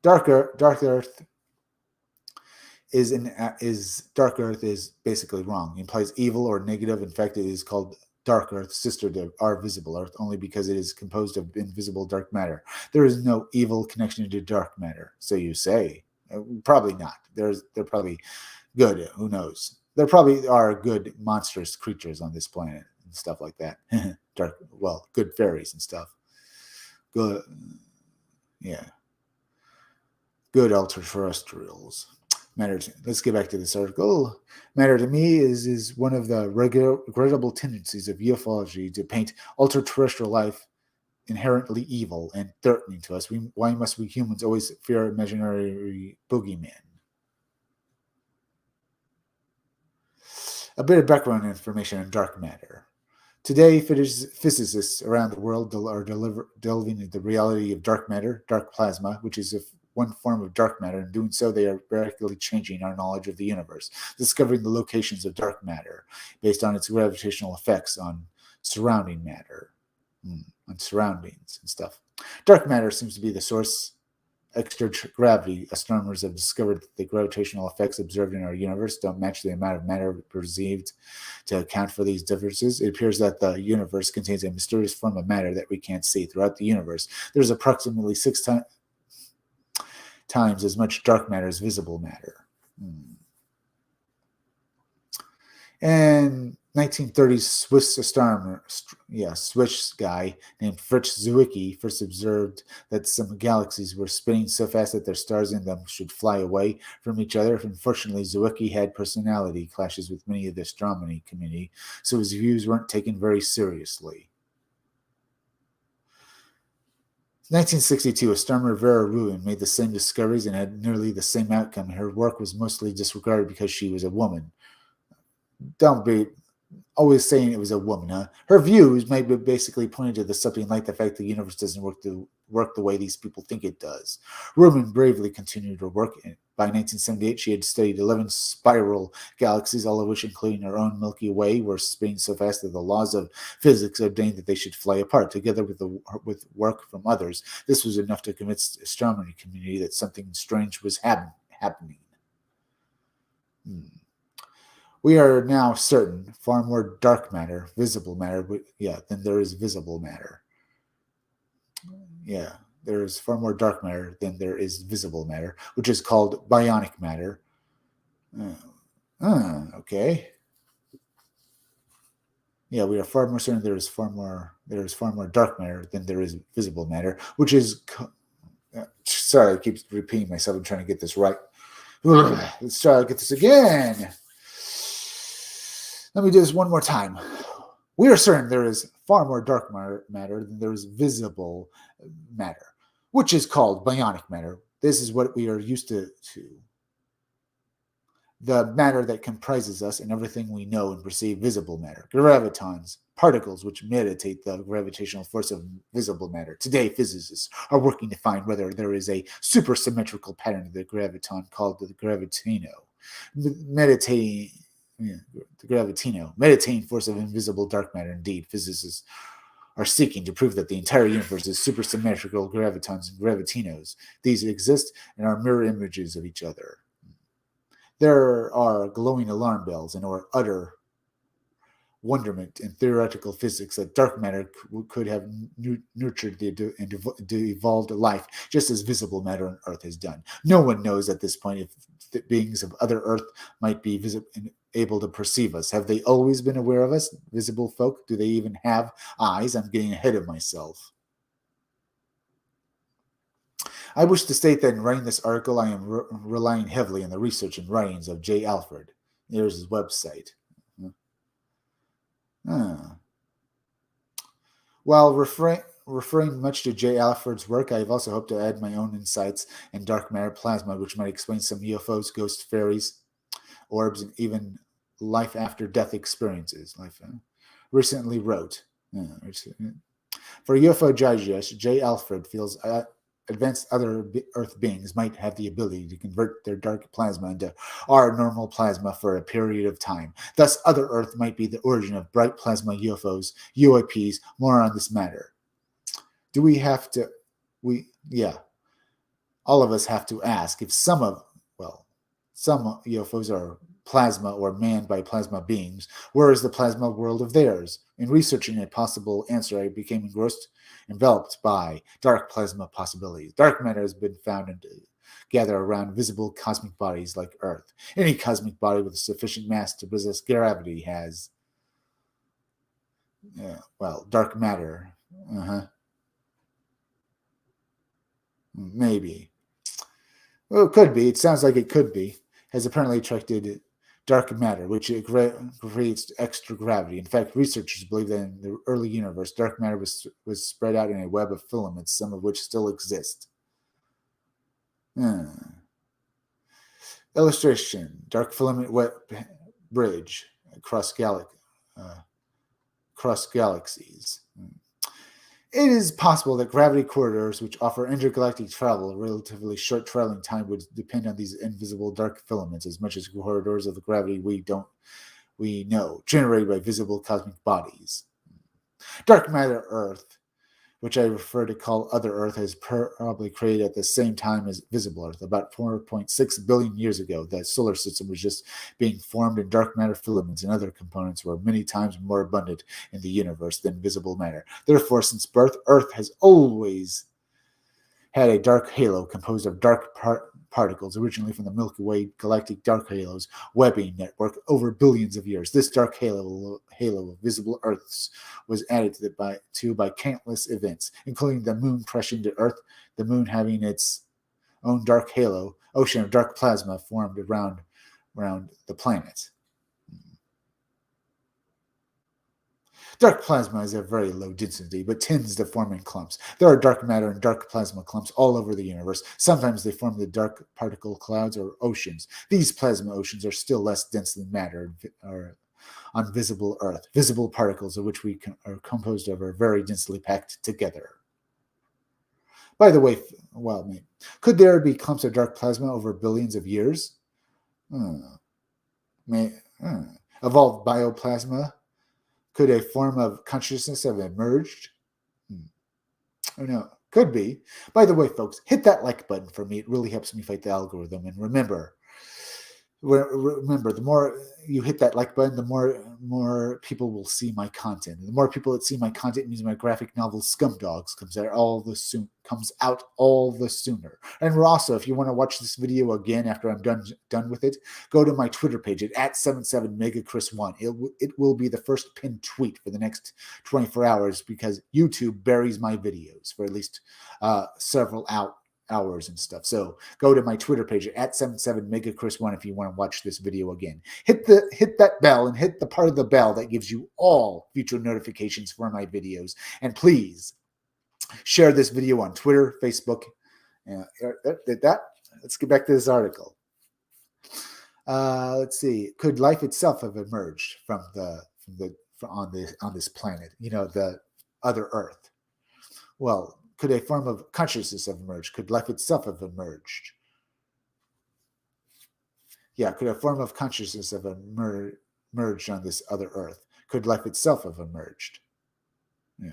A: Dark Earth is dark Earth is basically wrong. It implies evil or negative. In fact, it is called dark Earth, sister to our visible Earth, only because it is composed of invisible dark matter. There is no evil connection to dark matter, so you say. Probably not. They're probably good. Who knows? There probably are good monstrous creatures on this planet and stuff like that. Good fairies and stuff. Good. Yeah, good ultra-terrestrials. Let's get back to this article. Matter to me is one of the regrettable tendencies of ufology to paint ultra-terrestrial life inherently evil and threatening to us. Why must we humans always fear imaginary boogeymen? A bit of background information on dark matter. Today, physicists around the world are delving into the reality of dark matter, dark plasma, which is one form of dark matter. In doing so, they are radically changing our knowledge of the universe, discovering the locations of dark matter based on its gravitational effects on surrounding matter, on surroundings and stuff. Dark matter seems to be the source extra gravity. Astronomers have discovered that the gravitational effects observed in our universe don't match the amount of matter perceived to account for these differences. It appears that the universe contains a mysterious form of matter that we can't see. Throughout the universe, there's approximately six times as much dark matter as visible matter. And 1930s Swiss astronomer, Swiss guy named Fritz Zwicky first observed that some galaxies were spinning so fast that their stars in them should fly away from each other. Unfortunately, Zwicky had personality clashes with many of the astronomy community, so his views weren't taken very seriously. 1962, astronomer Vera Rubin made the same discoveries and had nearly the same outcome. Her work was mostly disregarded because she was a woman. Don't be always saying it was a woman, huh? Her views might be basically pointing to something like the fact the universe doesn't work the way these people think it does. Rubin bravely continued her work. By 1978, she had studied 11 spiral galaxies, all of which, including her own Milky Way, were spinning so fast that the laws of physics ordained that they should fly apart. Together with work from others, this was enough to convince the astronomy community that something strange was happening. We are now certain far more dark matter, visible matter, than there is visible matter. Yeah, there is far more dark matter than there is visible matter, which is called bionic matter. Okay. Yeah, we are far more certain there is far more dark matter than there is visible matter, which is. Sorry, I keep repeating myself. I'm trying to get this right. Let's try to get this again. Let me do this one more time. We are certain there is far more dark matter than there is visible matter, which is called bionic matter. This is what we are used to. The matter that comprises us and everything we know and perceive, visible matter. Gravitons, particles which meditate the gravitational force of visible matter. Today, physicists are working to find whether there is a supersymmetrical pattern of the graviton called the gravitino. The meditating force of invisible dark matter. Indeed, physicists are seeking to prove that the entire universe is supersymmetrical gravitons and gravitinos. These exist and are mirror images of each other. There are glowing alarm bells and or utter wonderment in theoretical physics that dark matter could have nurtured and evolved life just as visible matter on Earth has done. No one knows at this point if the beings of other Earth might be able to perceive us. Have they always been aware of us, visible folk? Do they even have eyes? I'm getting ahead of myself. I wish to state that in writing this article, I am relying heavily on the research and writings of J. Alfred. There's his website. While referring much to J. Alfred's work, I have also hoped to add my own insights in dark matter plasma, which might explain some UFOs, ghosts, fairies, orbs, and even life after death experiences. Recently wrote, for UFO Digest, J. Alfred feels advanced other Earth beings might have the ability to convert their dark plasma into our normal plasma for a period of time. Thus, other Earth might be the origin of bright plasma UFOs, UAPs. More on this matter. Do we have to? All of us have to ask if some UFOs are plasma or manned by plasma beings. Where is the plasma world of theirs? In researching a possible answer, I became enveloped by dark plasma possibilities. Dark matter has been found to gather around visible cosmic bodies like Earth. Any cosmic body with sufficient mass to possess gravity has, dark matter. Maybe. Well, it could be. It sounds like it could be. Has apparently attracted dark matter, which creates extra gravity. In fact, researchers believe that in the early universe, dark matter was spread out in a web of filaments, some of which still exist. Hmm. Illustration: dark filament web bridge across uh, across galaxies. It is possible that gravity corridors, which offer intergalactic travel, a relatively short traveling time, would depend on these invisible dark filaments as much as corridors of the gravity we know, generated by visible cosmic bodies. Dark matter Earth, which I refer to call Other Earth, has probably created at the same time as visible Earth. About 4.6 billion years ago, the solar system was just being formed, and dark matter filaments and other components were many times more abundant in the universe than visible matter. Therefore, since birth, Earth has always had a dark halo composed of dark particles originally from the Milky Way galactic dark halos webbing network over billions of years. This dark halo of visible Earths was added by countless events, including the moon crashing to Earth, the moon having its own dark halo, ocean of dark plasma formed around the planet. Dark plasma is a very low density, but tends to form in clumps. There are dark matter and dark plasma clumps all over the universe. Sometimes they form the dark particle clouds or oceans. These plasma oceans are still less dense than matter on visible Earth. Visible particles, of which we are composed of, are very densely packed together. By the way, could there be clumps of dark plasma over billions of years? Evolved bioplasma? Could a form of consciousness have emerged? Oh, no, could be. By the way, folks, hit that like button for me. It really helps me fight the algorithm. And remember, the more you hit that like button, the more people will see my content. And the more people that see my content means my graphic novel Scumdogs comes out all the sooner. And we're also, if you want to watch this video again after I'm done with it, go to my Twitter page at 77megachris1. It will be the first pinned tweet for the next 24 hours because YouTube buries my videos for at least several hours and stuff. So go to my Twitter page at 77megachris1 if you want to watch this video again. Hit that bell and hit the part of the bell that gives you all future notifications for my videos. And please share this video on Twitter, Facebook. Let's get back to this article. Let's see. Could life itself have emerged on this planet? The other Earth. Well, could a form of consciousness have emerged? Could life itself have emerged? Yeah, could a form of consciousness have emerged on this other Earth? Could life itself have emerged? Yeah.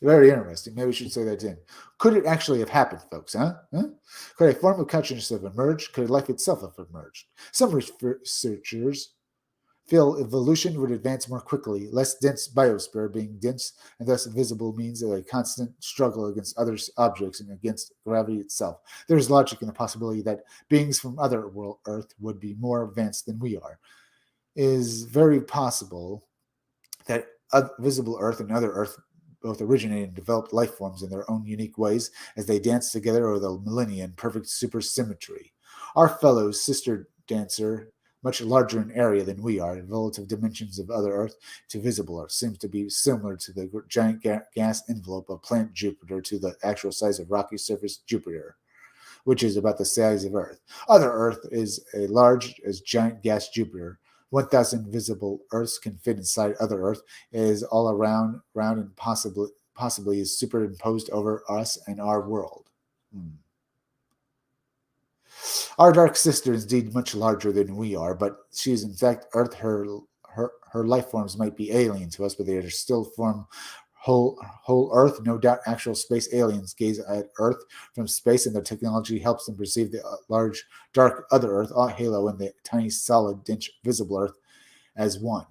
A: Very interesting. Maybe we should say that in. Could it actually have happened, folks? Could a form of consciousness have emerged? Could life itself have emerged? Some researchers feel evolution would advance more quickly, less dense biosphere being dense and thus visible means of a constant struggle against other objects and against gravity itself. There is logic in the possibility that beings from other world Earth would be more advanced than we are. It is very possible that visible Earth and other Earth both originated and developed life forms in their own unique ways as they danced together over the millennia in perfect supersymmetry. Our fellow sister dancer, much larger in area than we are, in relative dimensions of other Earth to visible Earth, seems to be similar to the giant gas envelope of planet Jupiter to the actual size of rocky surface Jupiter, which is about the size of Earth. Other Earth is as large as giant gas Jupiter. 1,000 visible Earths can fit inside other Earth. It is all around and possibly is superimposed over us and our world. Our dark sister is indeed much larger than we are, but she is in fact Earth. Her life forms might be alien to us, but they are still form whole Earth. No doubt actual space aliens gaze at Earth from space, and their technology helps them perceive the large, dark other Earth halo and the tiny, solid, dense, visible Earth as one.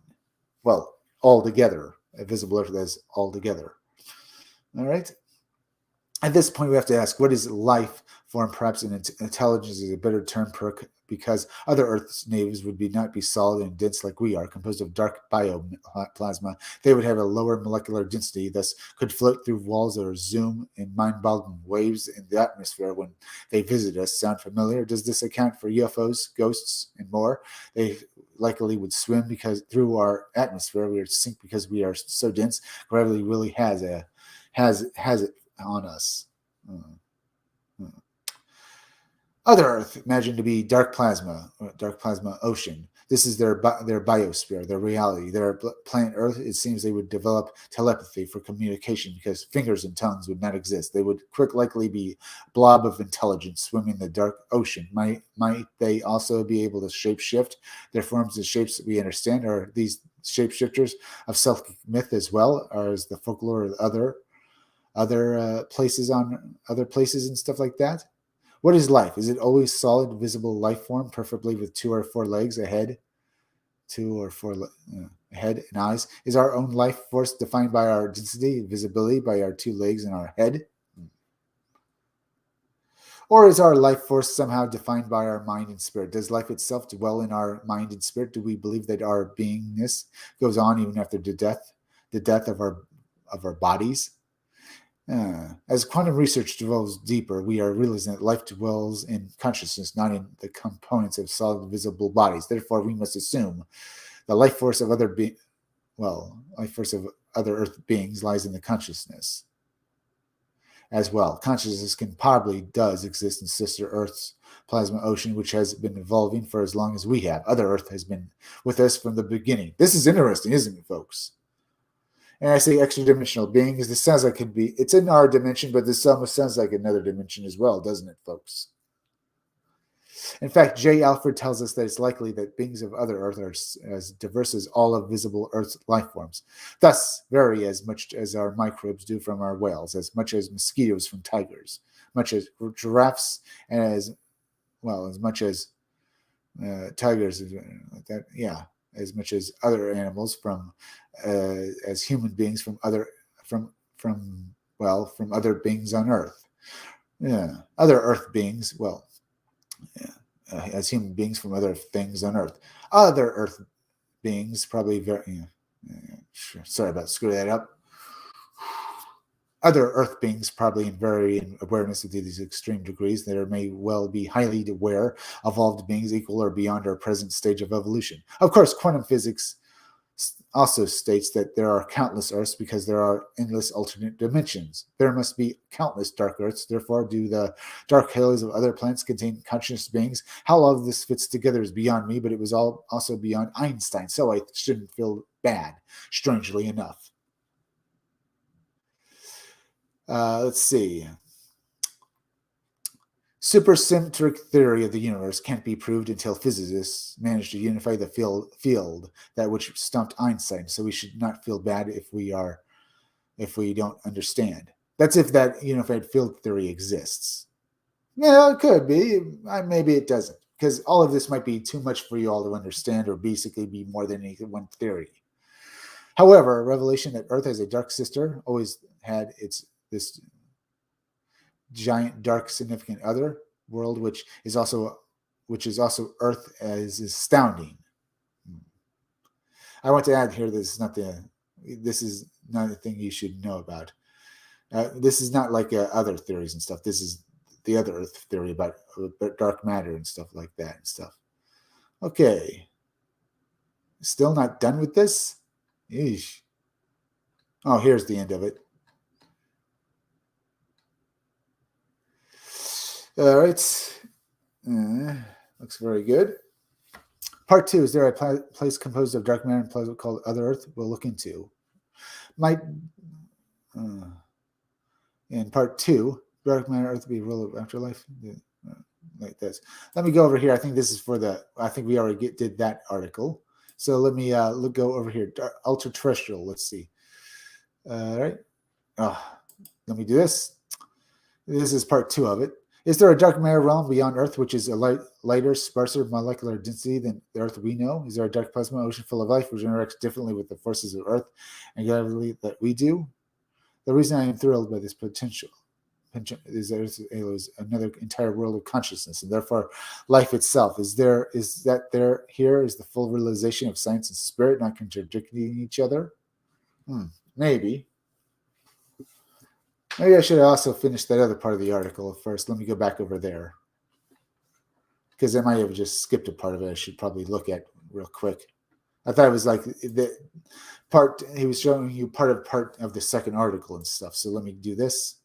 A: Well, all together. A visible Earth as all together. All right. At this point, we have to ask, what is life form? Perhaps intelligence is a better term because other Earth's natives would not be solid and dense like we are, composed of dark bioplasma. They would have a lower molecular density, thus could float through walls or zoom in mind-boggling waves in the atmosphere when they visit us. Sound familiar? Does this account for UFOs, ghosts, and more? They likely would swim because through our atmosphere we are sink because we are so dense. Gravity really has it on us. Other Earth, imagined to be dark plasma ocean. This is their biosphere, their reality. Their planet Earth, it seems they would develop telepathy for communication because fingers and tongues would not exist. They would likely be blob of intelligence swimming in the dark ocean. Might they also be able to shapeshift their forms and shapes that we understand? Are these shapeshifters of Celtic myth as well, or is the folklore of other places and stuff like that? What is life? Is it always solid, visible life form, preferably with 2 or 4 legs, a head, 2 or 4 a head and eyes? Is our own life force defined by our density, visibility, by our 2 legs and our head? Or is our life force somehow defined by our mind and spirit? Does life itself dwell in our mind and spirit? Do we believe that our beingness goes on even after the death of our bodies? As quantum research delves deeper, we are realizing that life dwells in consciousness, not in the components of solid, visible bodies. Therefore, we must assume the life force of other Earth beings lies in the consciousness as well. Consciousness does exist in sister Earth's plasma ocean, which has been evolving for as long as we have. Other Earth has been with us from the beginning. This is interesting, isn't it, folks? And I say extra dimensional beings. This sounds like it's in our dimension, but this almost sounds like another dimension as well, doesn't it, folks? In fact, J. Alfred tells us that it's likely that beings of other Earth are as diverse as all of visible Earth's life forms, thus vary as much as our microbes do from our whales, as much as mosquitoes from tigers, much as giraffes, and as much as tigers, as much as other animals as human beings from other beings on Earth. Other Earth beings, as human beings from other things on Earth. Other Earth beings probably sorry about screwing that up. Other Earth beings probably in varying awareness to these extreme degrees. There may well be highly aware, evolved beings equal or beyond our present stage of evolution. Of course, quantum physics also states that there are countless Earths because there are endless alternate dimensions. There must be countless dark Earths. Therefore, do the dark halos of other planets contain conscious beings? How all of this fits together is beyond me, but it was also beyond Einstein, so I shouldn't feel bad, strangely enough. Let's see. Supersymmetric theory of the universe can't be proved until physicists manage to unify the field that which stumped Einstein. So we should not feel bad if we don't understand. That's if that unified field theory exists. Yeah, it could be. Maybe it doesn't, because all of this might be too much for you all to understand, or basically be more than one theory. However, a revelation that Earth has a dark sister always had this giant dark significant other world, which is also Earth, is astounding. I want to add here, this is not a thing you should know about. This is not like other theories and stuff. This is the other Earth theory about dark matter and stuff like that and stuff. Okay. Still not done with this? Eesh. Oh, here's the end of it. All right. Looks very good. Part 2, is there a place composed of dark matter and plasma called Other Earth? We'll look into. In part 2, dark matter Earth be real of afterlife? Like this. Let me go over here. I think this is I think we already did that article. So let me go over here. Ultra terrestrial. Let's see. All right. Let me do this. This is part 2 of it. Is there a dark matter realm beyond Earth which is a lighter, sparser molecular density than the Earth we know? Is there a dark plasma ocean full of life which interacts differently with the forces of Earth and gravity that we do? The reason I am thrilled by this potential is another entire world of consciousness, and therefore life itself is there. Is that there? Here is the full realization of science and spirit, not contradicting each other. Maybe. Maybe I should also finish that other part of the article first. Let me go back over there, because I might have just skipped a part of it. I should probably look at real quick. I thought it was like the part he was showing you part of the second article and stuff. So let me do this.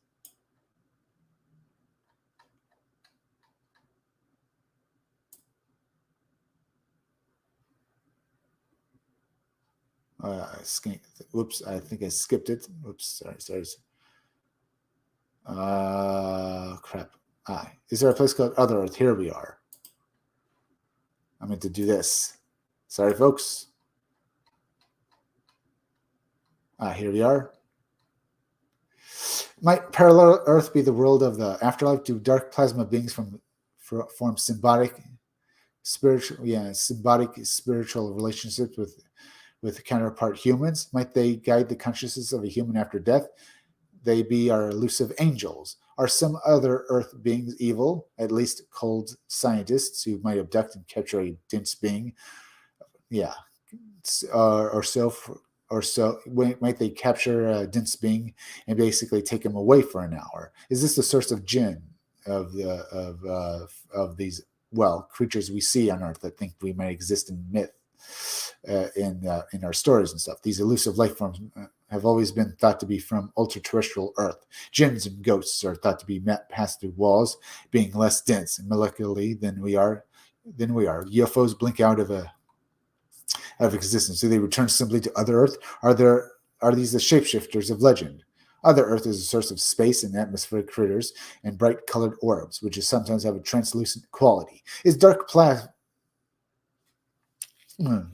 A: Whoops, I think I skipped it. Whoops, sorry. Crap. Is there a place called Other Earth? Here we are. I meant to do this. Sorry, folks. Here we are. Might parallel Earth be the world of the afterlife? Do dark plasma beings form symbiotic spiritual relationships with counterpart humans? Might they guide the consciousness of a human after death? They be our elusive angels. Are some other Earth beings evil? At least cold scientists who might abduct and capture a dense being. Yeah, or so might they capture a dense being and basically take him away for an hour? Is this the source of jinn of these creatures we see on Earth that think we might exist in myth, in our stories and stuff? These elusive life forms have always been thought to be from ultra-terrestrial Earth. Jinns and ghosts are thought to be passed through walls, being less dense and molecularly than we are. UFOs blink out of existence. Do they return simply to Other Earth? Are these the shapeshifters of legend? Other Earth is a source of space and atmospheric critters and bright colored orbs, which sometimes have a translucent quality. Is dark plasma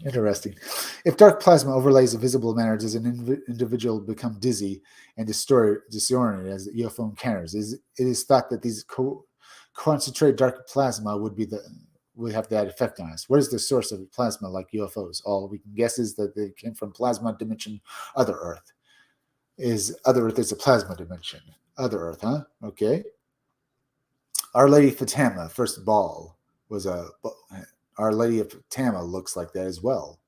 A: interesting. If dark plasma overlays a visible matter, does an individual become dizzy and disoriented as the UFO encounters? It is thought that these concentrated dark plasma would have that effect on us. What is the source of plasma like UFOs? All we can guess is that they came from plasma dimension Other Earth. Other Earth is a plasma dimension. Other Earth, huh? Okay. Our Lady Fatima, first ball, was a... Our Lady of Fatima looks like that as well.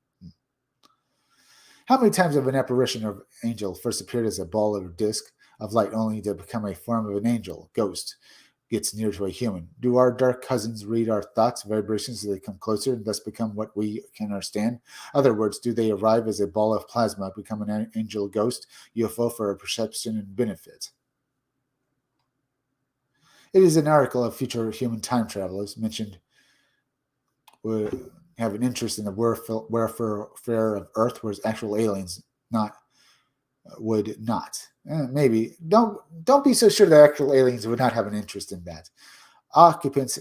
A: How many times have an apparition of angel first appeared as a ball or disc of light only to become a form of an angel, ghost, gets near to a human? Do our dark cousins read our thoughts, vibrations, so they come closer and thus become what we can understand? In other words, do they arrive as a ball of plasma, become an angel, ghost, UFO for a perception and benefit? It is an article of future human time travelers mentioned would have an interest in the welfare of Earth, whereas actual aliens would not. Maybe don't be so sure that actual aliens would not have an interest in that. Occupants,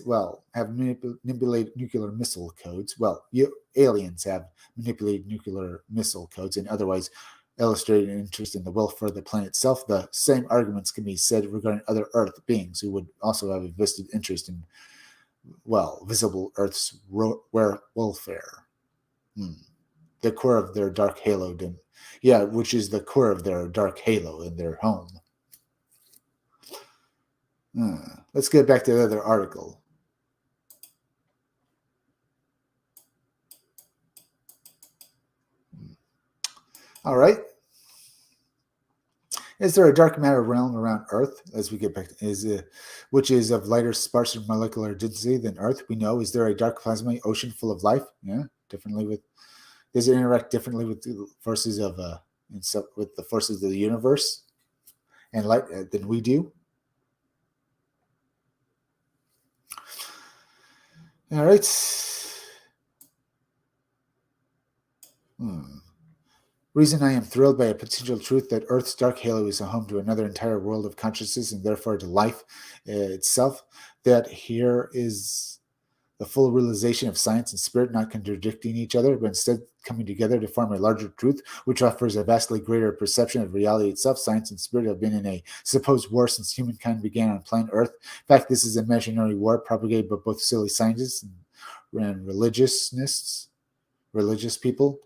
A: have manipulated nuclear missile codes. Aliens have manipulated nuclear missile codes and otherwise illustrated an interest in the welfare of the planet itself. The same arguments can be said regarding other Earth beings who would also have a vested interest in visible Earth's welfare. The core of their dark halo, which is the core of their dark halo in their home. Let's get back to the other article. All right. Is there a dark matter realm around Earth, as we get back to, which is of lighter, sparser molecular density than Earth? We know. Is there a dark plasma ocean full of life? Yeah, does it interact differently with the forces of with the forces of the universe and light than we do? All right. Reason I am thrilled by a potential truth that Earth's dark halo is a home to another entire world of consciousness and therefore to life itself. That here is the full realization of science and spirit not contradicting each other, but instead coming together to form a larger truth, which offers a vastly greater perception of reality itself. Science and spirit have been in a supposed war since humankind began on planet Earth. In fact, this is an imaginary war propagated by both silly scientists and religious people.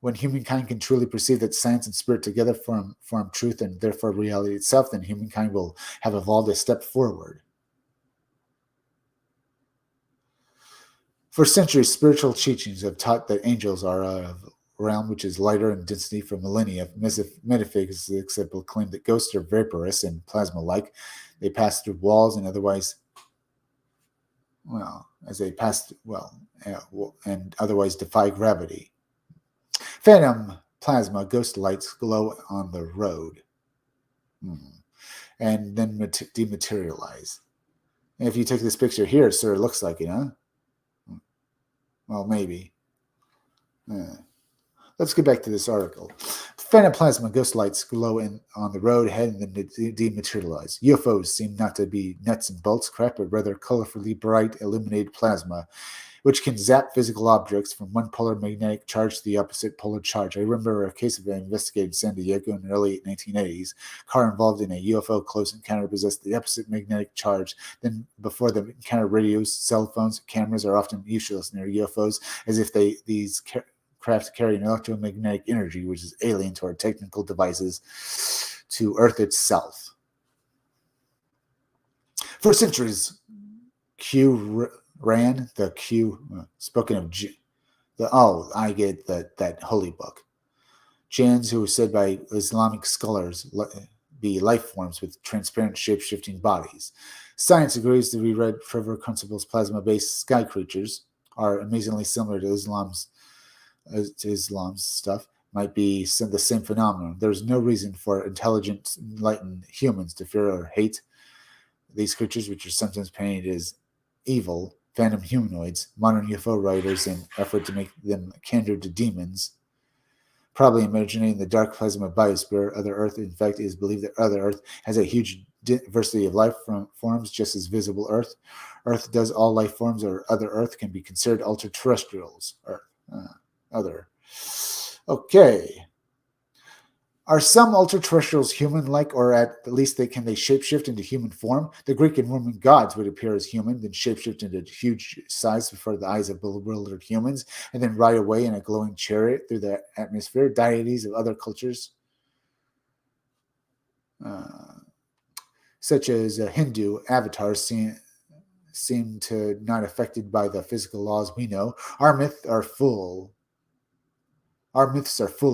A: When humankind can truly perceive that science and spirit together form truth and therefore reality itself, then humankind will have evolved a step forward. For centuries, spiritual teachings have taught that angels are a realm which is lighter in density. For millennia. Metaphysics have proclaimed that ghosts are vaporous and plasma-like. They pass through walls and otherwise, and otherwise defy gravity. Phantom plasma ghost lights glow on the road, and then dematerialize. And if you take this picture here, it sort of looks like it, huh? Well, maybe. Let's get back to this article. Phantom plasma ghost lights glow on the road ahead and then dematerialize. UFOs seem not to be nuts and bolts crap, but rather colorfully bright, illuminated plasma, which can zap physical objects from one polar magnetic charge to the opposite polar charge. I remember a case of an investigated in San Diego in the early 1980s. A car involved in a UFO close encounter possessed the opposite magnetic charge. Then, before the encounter, radios, cell phones, cameras are often useless near UFOs, as if these craft carry an electromagnetic energy which is alien to our technical devices, to Earth itself. For centuries, spoken of I get that holy book. Jinns, who are said by Islamic scholars be life forms with transparent shape-shifting bodies. Science agrees to reread Trevor Principle's plasma-based sky creatures are amazingly similar to Islam's stuff. Might be the same phenomenon. There's no reason for intelligent, enlightened humans to fear or hate these creatures, which are sometimes painted as evil, phantom humanoids. Modern UFO writers, in effort to make them kindred to demons, probably imagining the dark plasma biosphere, Other Earth. In fact, it is believed that Other Earth has a huge diversity of life forms, just as visible Earth. Earth does. All life forms or Other Earth can be considered ultra-terrestrials. Okay. Are some ultra-terrestrials human-like, or at least can they shapeshift into human form? The Greek and Roman gods would appear as human, then shapeshift into huge size before the eyes of bewildered humans, and then ride away in a glowing chariot through the atmosphere. Deities of other cultures, such as Hindu avatars, seem to not affected by the physical laws we know. Our myths are full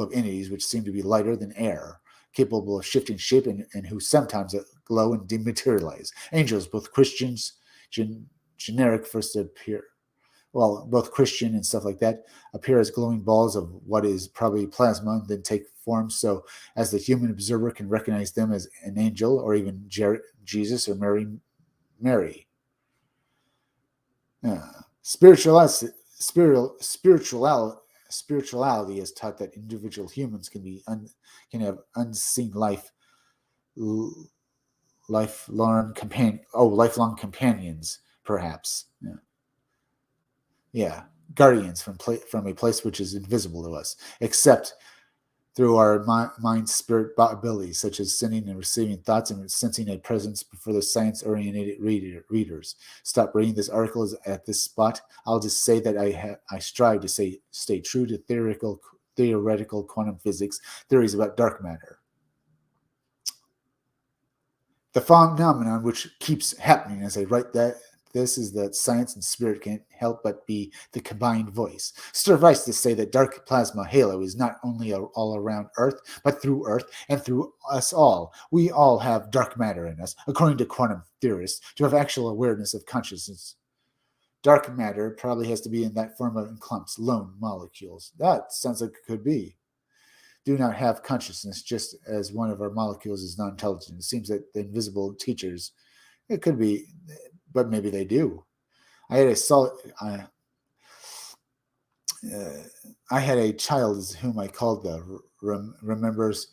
A: of entities which seem to be lighter than air, capable of shifting shape and who sometimes glow and dematerialize. Angels, both Christians, generic first appear, both Christian and stuff like that, appear as glowing balls of what is probably plasma, and then take form so as the human observer can recognize them as an angel or even Jesus or Mary. Spirituality has taught that individual humans can have unseen lifelong companions, perhaps. Yeah, guardians from a place which is invisible to us, except through our mind-spirit abilities, such as sending and receiving thoughts and sensing a presence for the science-oriented readers. Stop reading this article at this spot. I'll just say that I strive to stay true to theoretical quantum physics theories about dark matter. The phenomenon which keeps happening as I write this is that science and spirit can't help but be the combined voice. Suffice to say that dark plasma halo is not only all around Earth, but through Earth and through us all. We all have dark matter in us, according to quantum theorists, to have actual awareness of consciousness. Dark matter probably has to be in that form of clumps, lone molecules. That sounds like it could be. Do not have consciousness, just as one of our molecules is non-intelligent. It seems that the invisible teachers, it could be, but maybe they do. I had a child whom I called remembers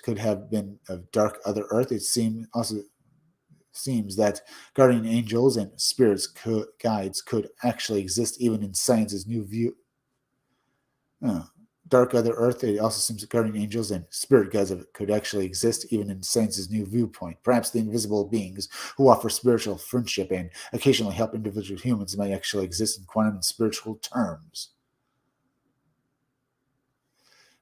A: could have been of dark Other Earth. It seems that guardian angels and guides could actually exist even in science's new view. dark other Earth. It also seems that guardian angels and spirit guides could actually exist, even in science's new viewpoint. Perhaps the invisible beings who offer spiritual friendship and occasionally help individual humans might actually exist in quantum and spiritual terms.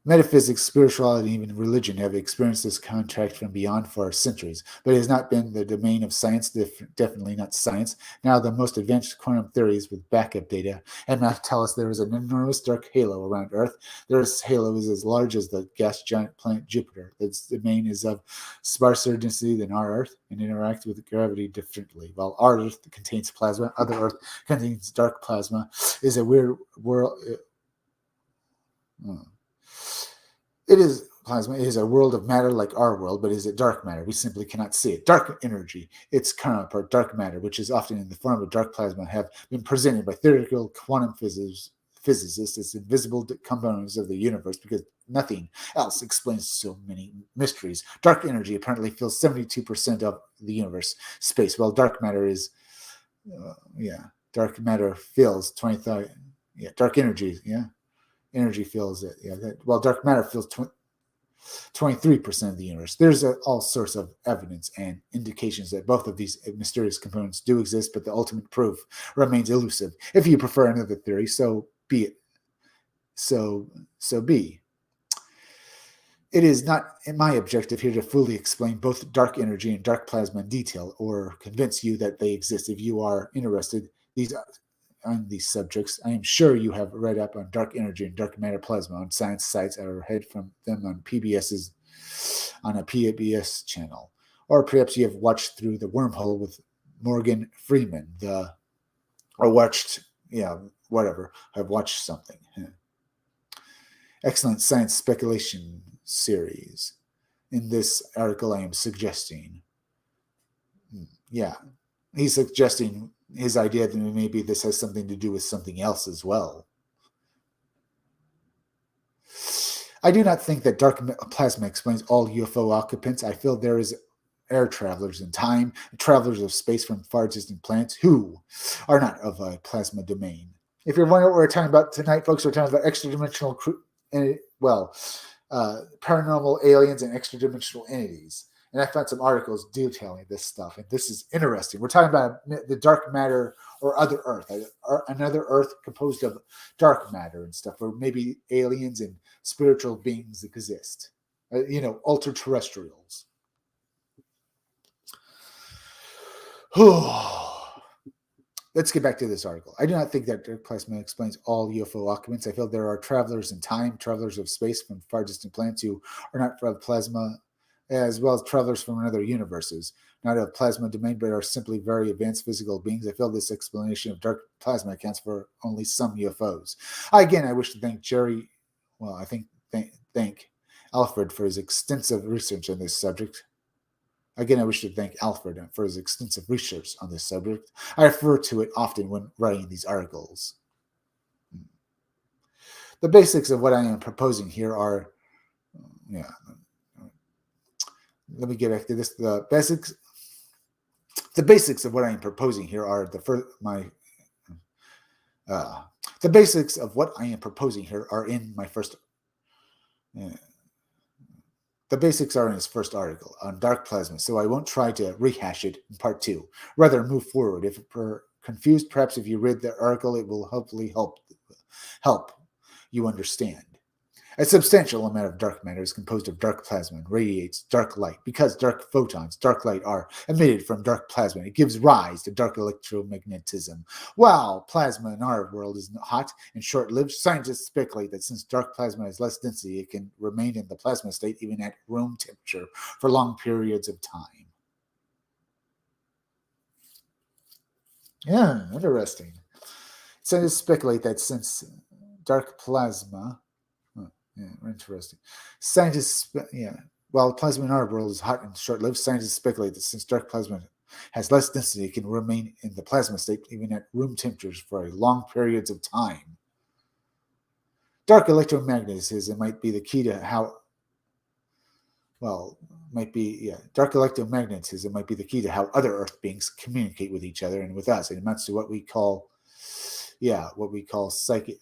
A: Metaphysics, spirituality, and even religion have experienced this contact from beyond for centuries, but it has not been the domain of science, definitely not science. Now, the most advanced quantum theories with backup data and math tell us there is an enormous dark halo around Earth. This halo is as large as the gas giant planet Jupiter. Its domain is of sparser density than our Earth and interacts with gravity differently. While our Earth contains plasma, other Earth contains dark plasma, is a weird world. It is plasma. It is a world of matter like our world, but is it dark matter? We simply cannot see it. Dark energy, its counterpart, dark matter, which is often in the form of dark plasma, have been presented by theoretical quantum physicists as invisible components of the universe because nothing else explains so many mysteries. Dark energy apparently fills 72% of the universe space, while dark matter is, dark matter fills 25. Dark energy, energy fills it. While dark matter fills 23% of the universe. There's all sorts of evidence and indications that both of these mysterious components do exist, but the ultimate proof remains elusive. If you prefer another theory, so be it. So be. It is not my objective here to fully explain both dark energy and dark plasma in detail or convince you that they exist. If you are interested, on these subjects, I am sure you have read up on dark energy and dark matter plasma on science sites or heard from them on a PBS channel. Or perhaps you have watched through the wormhole with Morgan Freeman, I've watched something. Excellent science speculation series. In this article, I am suggesting, he's suggesting his idea that maybe this has something to do with something else as well. I do not think that dark plasma explains all UFO occupants. I feel there is air travelers in time, travelers of space from far distant planets who are not of a plasma domain. If you're wondering what we're talking about tonight, folks, we're talking about extra-dimensional, paranormal aliens and extra-dimensional entities. And I found some articles detailing this stuff, and this is interesting. We're talking about the dark matter or other Earth, another Earth composed of dark matter and stuff, where maybe aliens and spiritual beings exist, ultra-terrestrials. Let's get back to this article. I do not think that dark plasma explains all UFO occupants. I feel there are travelers in time, travelers of space from far distant planets who are not from plasma, as well as travelers from other universes, not of plasma domain, but are simply very advanced physical beings. I feel this explanation of dark plasma accounts for only some UFOs. I wish to thank thank Alfred for his extensive research on this subject. Again, I wish to thank Alfred for his extensive research on this subject. I refer to it often when writing these articles. The basics of what I am proposing here are, let me get back to this. The basics of what I am proposing here are the basics of what I am proposing here are in my first. The basics are in his first article on dark plasma, so I won't try to rehash it in part 2. Rather, move forward. If you're confused, perhaps if you read the article, it will hopefully help you understand. A substantial amount of dark matter is composed of dark plasma and radiates dark light. Because dark photons, dark light, are emitted from dark plasma, it gives rise to dark electromagnetism. While plasma in our world is hot and short-lived, scientists speculate that since dark plasma has less density, it can remain in the plasma state even at room temperature for long periods of time. Yeah, interesting. Scientists speculate that since dark plasma... interesting. While plasma in our world is hot and short-lived, scientists speculate that since dark plasma has less density, it can remain in the plasma state even at room temperatures for long periods of time. Dark electromagnetism might be the key to how. Dark electromagnetism might be the key to how other Earth beings communicate with each other and with us. It amounts to what we call psychic.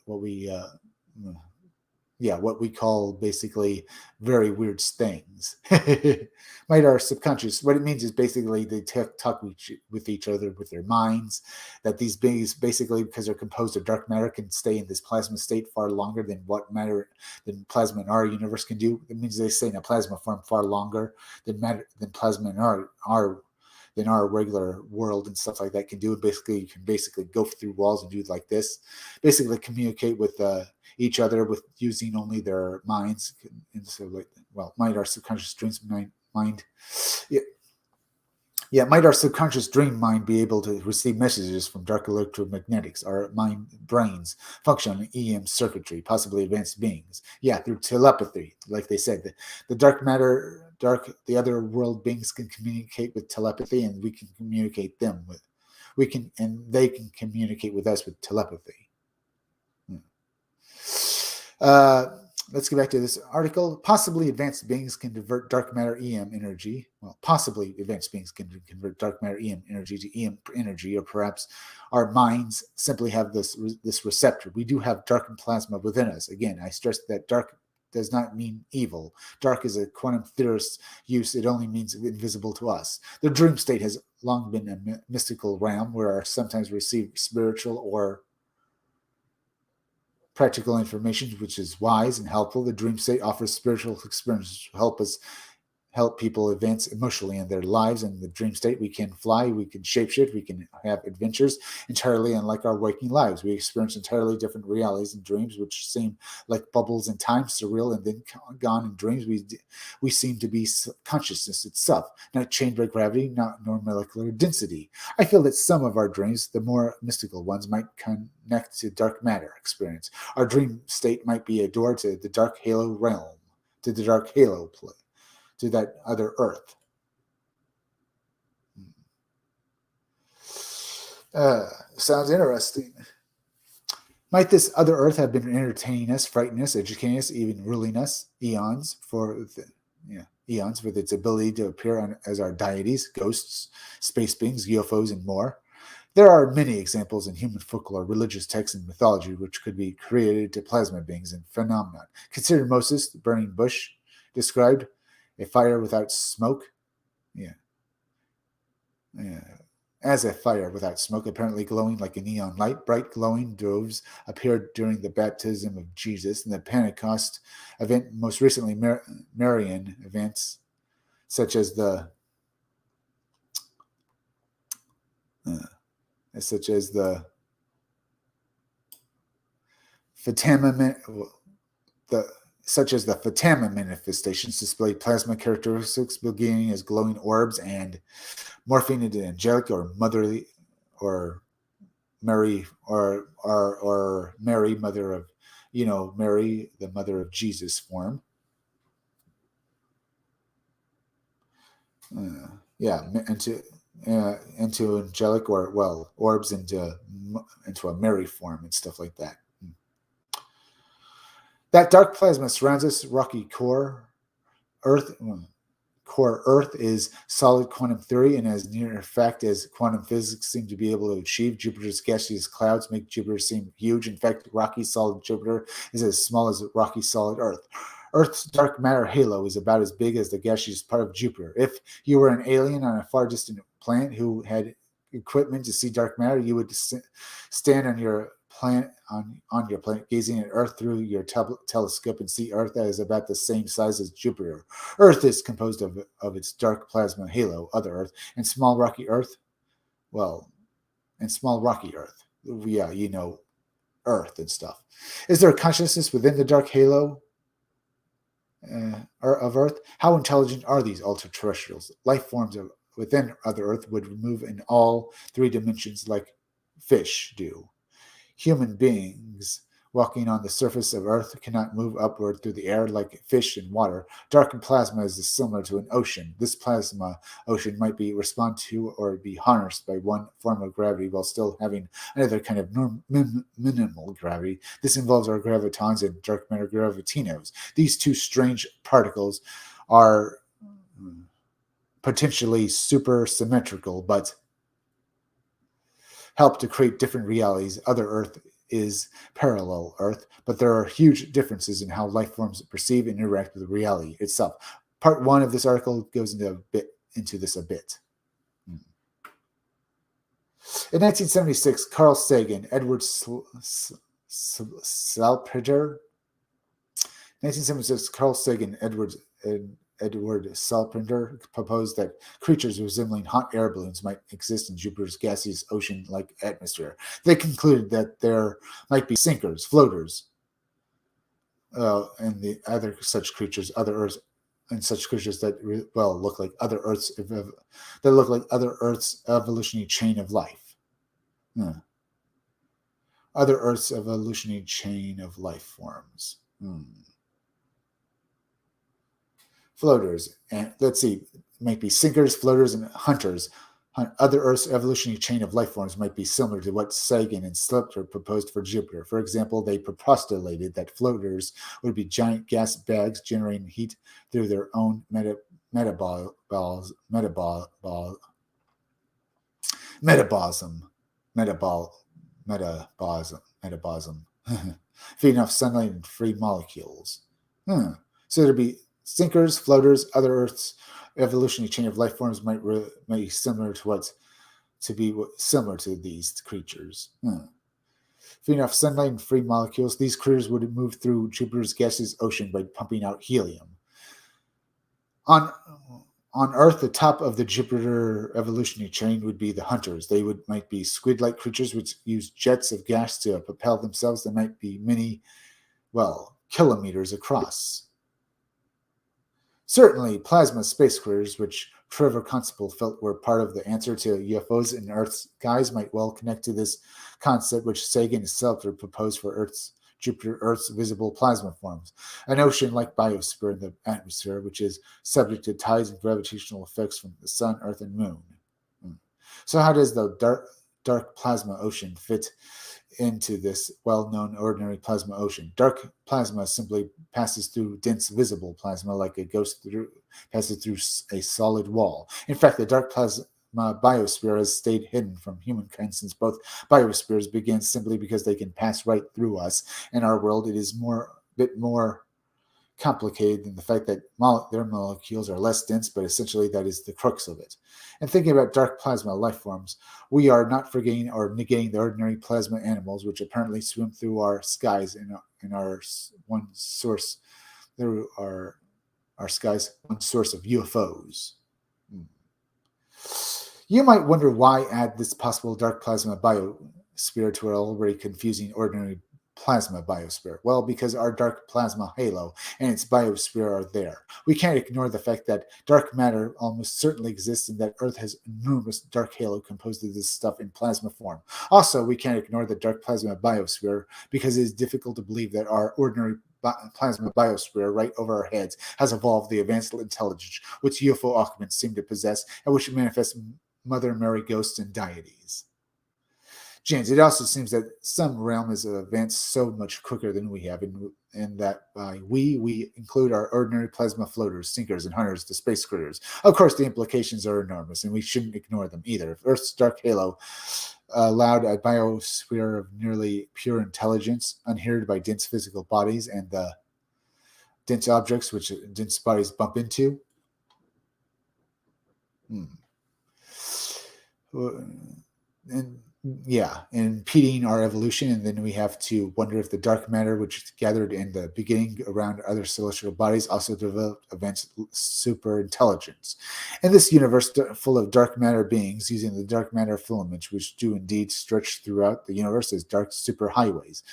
A: yeah, what we call basically very weird things. Might our subconscious, what it means is basically they talk with each other with their minds, that these beings basically, because they're composed of dark matter, can stay in this plasma state far longer than what matter, than plasma in our universe can do. It means they stay in a plasma form far longer than matter, than plasma in our than our regular world and stuff like that can do. And basically, you can basically go through walls and do it like this, basically communicate with each other with using only their minds. And so, like, well, might our subconscious dreams mind, yeah, yeah, might our subconscious dream mind be able to receive messages from dark electromagnetics? Our mind brains function on EM circuitry, possibly advanced beings. Yeah, through telepathy, like they said. The dark matter, the other world beings can communicate with telepathy, and we can communicate them with, and they can communicate with us with telepathy. Uh, let's get back to this article. Possibly advanced beings can divert dark matter EM energy. Well, possibly advanced beings can convert dark matter EM energy to EM energy, or perhaps our minds simply have this receptor. We do have dark plasma within us. Again, I stress that dark does not mean evil. Dark is a quantum theorist's use. It only means invisible to us. The dream state has long been a mystical realm where our sometimes receive spiritual or practical information, which is wise and helpful. The dream state offers spiritual experiences to help people advance emotionally in their lives. In the dream state, we can fly, we can shapeshift, we can have adventures entirely unlike our waking lives. We experience entirely different realities in dreams, which seem like bubbles in time, surreal, and then gone. In dreams, we seem to be consciousness itself, not chained by gravity, not nor molecular density. I feel that some of our dreams, the more mystical ones, might connect to dark matter experience. Our dream state might be a door to the dark halo realm, to the dark halo play, to that other Earth. Sounds interesting. Might this other Earth have been entertaining us, frightening us, educating us, even ruling us eons eons with its ability to appear as our deities, ghosts, space beings, UFOs, and more? There are many examples in human folklore, religious texts, and mythology which could be created to plasma beings and phenomenon. Consider Moses, the burning bush, described a fire without smoke. Yeah. Yeah. As a fire without smoke, apparently glowing like a neon light. Bright glowing doves appeared during the baptism of Jesus and the Pentecost event. Most recently, Marian events such as the Fatima, such as the Fatima manifestations display plasma characteristics beginning as glowing orbs and morphing into angelic or motherly or Mary or Mary, mother of, Mary, the mother of Jesus form. Yeah, into angelic or, well, orbs into a Mary form and stuff like that. That dark plasma surrounds us, rocky core Earth is solid quantum theory, and as near a fact as quantum physics seem to be able to achieve, Jupiter's gaseous clouds make Jupiter seem huge. In fact, rocky solid Jupiter is as small as rocky solid Earth. Earth's dark matter halo is about as big as the gaseous part of Jupiter. If you were an alien on a far distant planet who had equipment to see dark matter, you would stand on your planet on your planet, gazing at Earth through your telescope, and see Earth that is about the same size as Jupiter. Earth is composed of its dark plasma halo, other Earth, and small rocky Earth. Well, and small rocky Earth. Yeah, Earth and stuff. Is there a consciousness within the dark halo of Earth? How intelligent are these ultra-terrestrials? Life forms within other Earth would move in all three dimensions like fish do. Human beings walking on the surface of Earth cannot move upward through the air like fish in water. Dark plasma is similar to an ocean. This plasma ocean might be respond to or be harnessed by one form of gravity while still having another kind of minimal gravity. This involves our gravitons and dark matter gravitinos. These two strange particles are potentially super symmetrical, but help to create different realities. Other Earth is parallel Earth, but there are huge differences in how life forms perceive and interact with reality itself. Part one of this article goes into this a bit. In 1976, Carl Sagan, Edward Salpeter, 1976, Carl Sagan, Edward Salpeter proposed that creatures resembling hot air balloons might exist in Jupiter's gaseous ocean-like atmosphere. They concluded that there might be sinkers, floaters, and the other such creatures, other Earths, and such creatures that look like other Earths that look like other Earth's evolutionary chain of life. Other Earth's evolutionary chain of life forms. Floaters, and let's see, might be sinkers, floaters, and hunters. Other Earth's evolutionary chain of life forms might be similar to what Sagan and Slipper proposed for Jupiter. For example, they postulated that floaters would be giant gas bags generating heat through their own metabolism, feeding off sunlight and free molecules. So there'd be sinkers, floaters, other Earth's evolutionary chain of life forms might be similar to these creatures. Feeding off sunlight and free molecules, these creatures would move through Jupiter's gaseous ocean by pumping out helium. On Earth, the top of the Jupiter evolutionary chain would be the hunters. They might be squid-like creatures which use jets of gas to propel themselves. They might be many, kilometers across. Certainly, plasma space critters, which Trevor Constable felt were part of the answer to UFOs in Earth's skies, might well connect to this concept which Sagan and Seltzer proposed for Earth's visible plasma forms, an ocean-like biosphere in the atmosphere which is subject to tides and gravitational effects from the sun, Earth, and moon. So how does the dark plasma ocean fit into this well-known ordinary plasma ocean? Dark plasma simply passes through dense visible plasma like a ghost passes through a solid wall. In fact, the dark plasma biosphere has stayed hidden from humankind since both biospheres began simply because they can pass right through us. In our world, it is a bit more complicated than the fact that their molecules are less dense, but essentially that is the crux of it. And thinking about dark plasma life forms, we are not forgetting or negating the ordinary plasma animals which apparently swim through our skies in our one source. There are our skies one source of UFOs. You might wonder why add this possible dark plasma biosphere to our already confusing ordinary plasma biosphere. Well, because our dark plasma halo and its biosphere are there. We can't ignore the fact that dark matter almost certainly exists and that Earth has enormous dark halo composed of this stuff in plasma form. Also, we can't ignore the dark plasma biosphere because it is difficult to believe that our ordinary plasma biosphere right over our heads has evolved the advanced intelligence which UFO occupants seem to possess and which manifests Mother Mary ghosts and deities. James, it also seems that some realm has advanced so much quicker than we have, and that by we include our ordinary plasma floaters, sinkers, and hunters, the space critters. Of course, the implications are enormous, and we shouldn't ignore them either. If Earth's dark halo allowed a biosphere of nearly pure intelligence, unhindered by dense physical bodies and the dense objects which dense bodies bump into. And impeding our evolution, and then we have to wonder if the dark matter which is gathered in the beginning around other celestial bodies also developed advanced super intelligence. In this universe full of dark matter beings using the dark matter filaments which do indeed stretch throughout the universe as dark superhighways.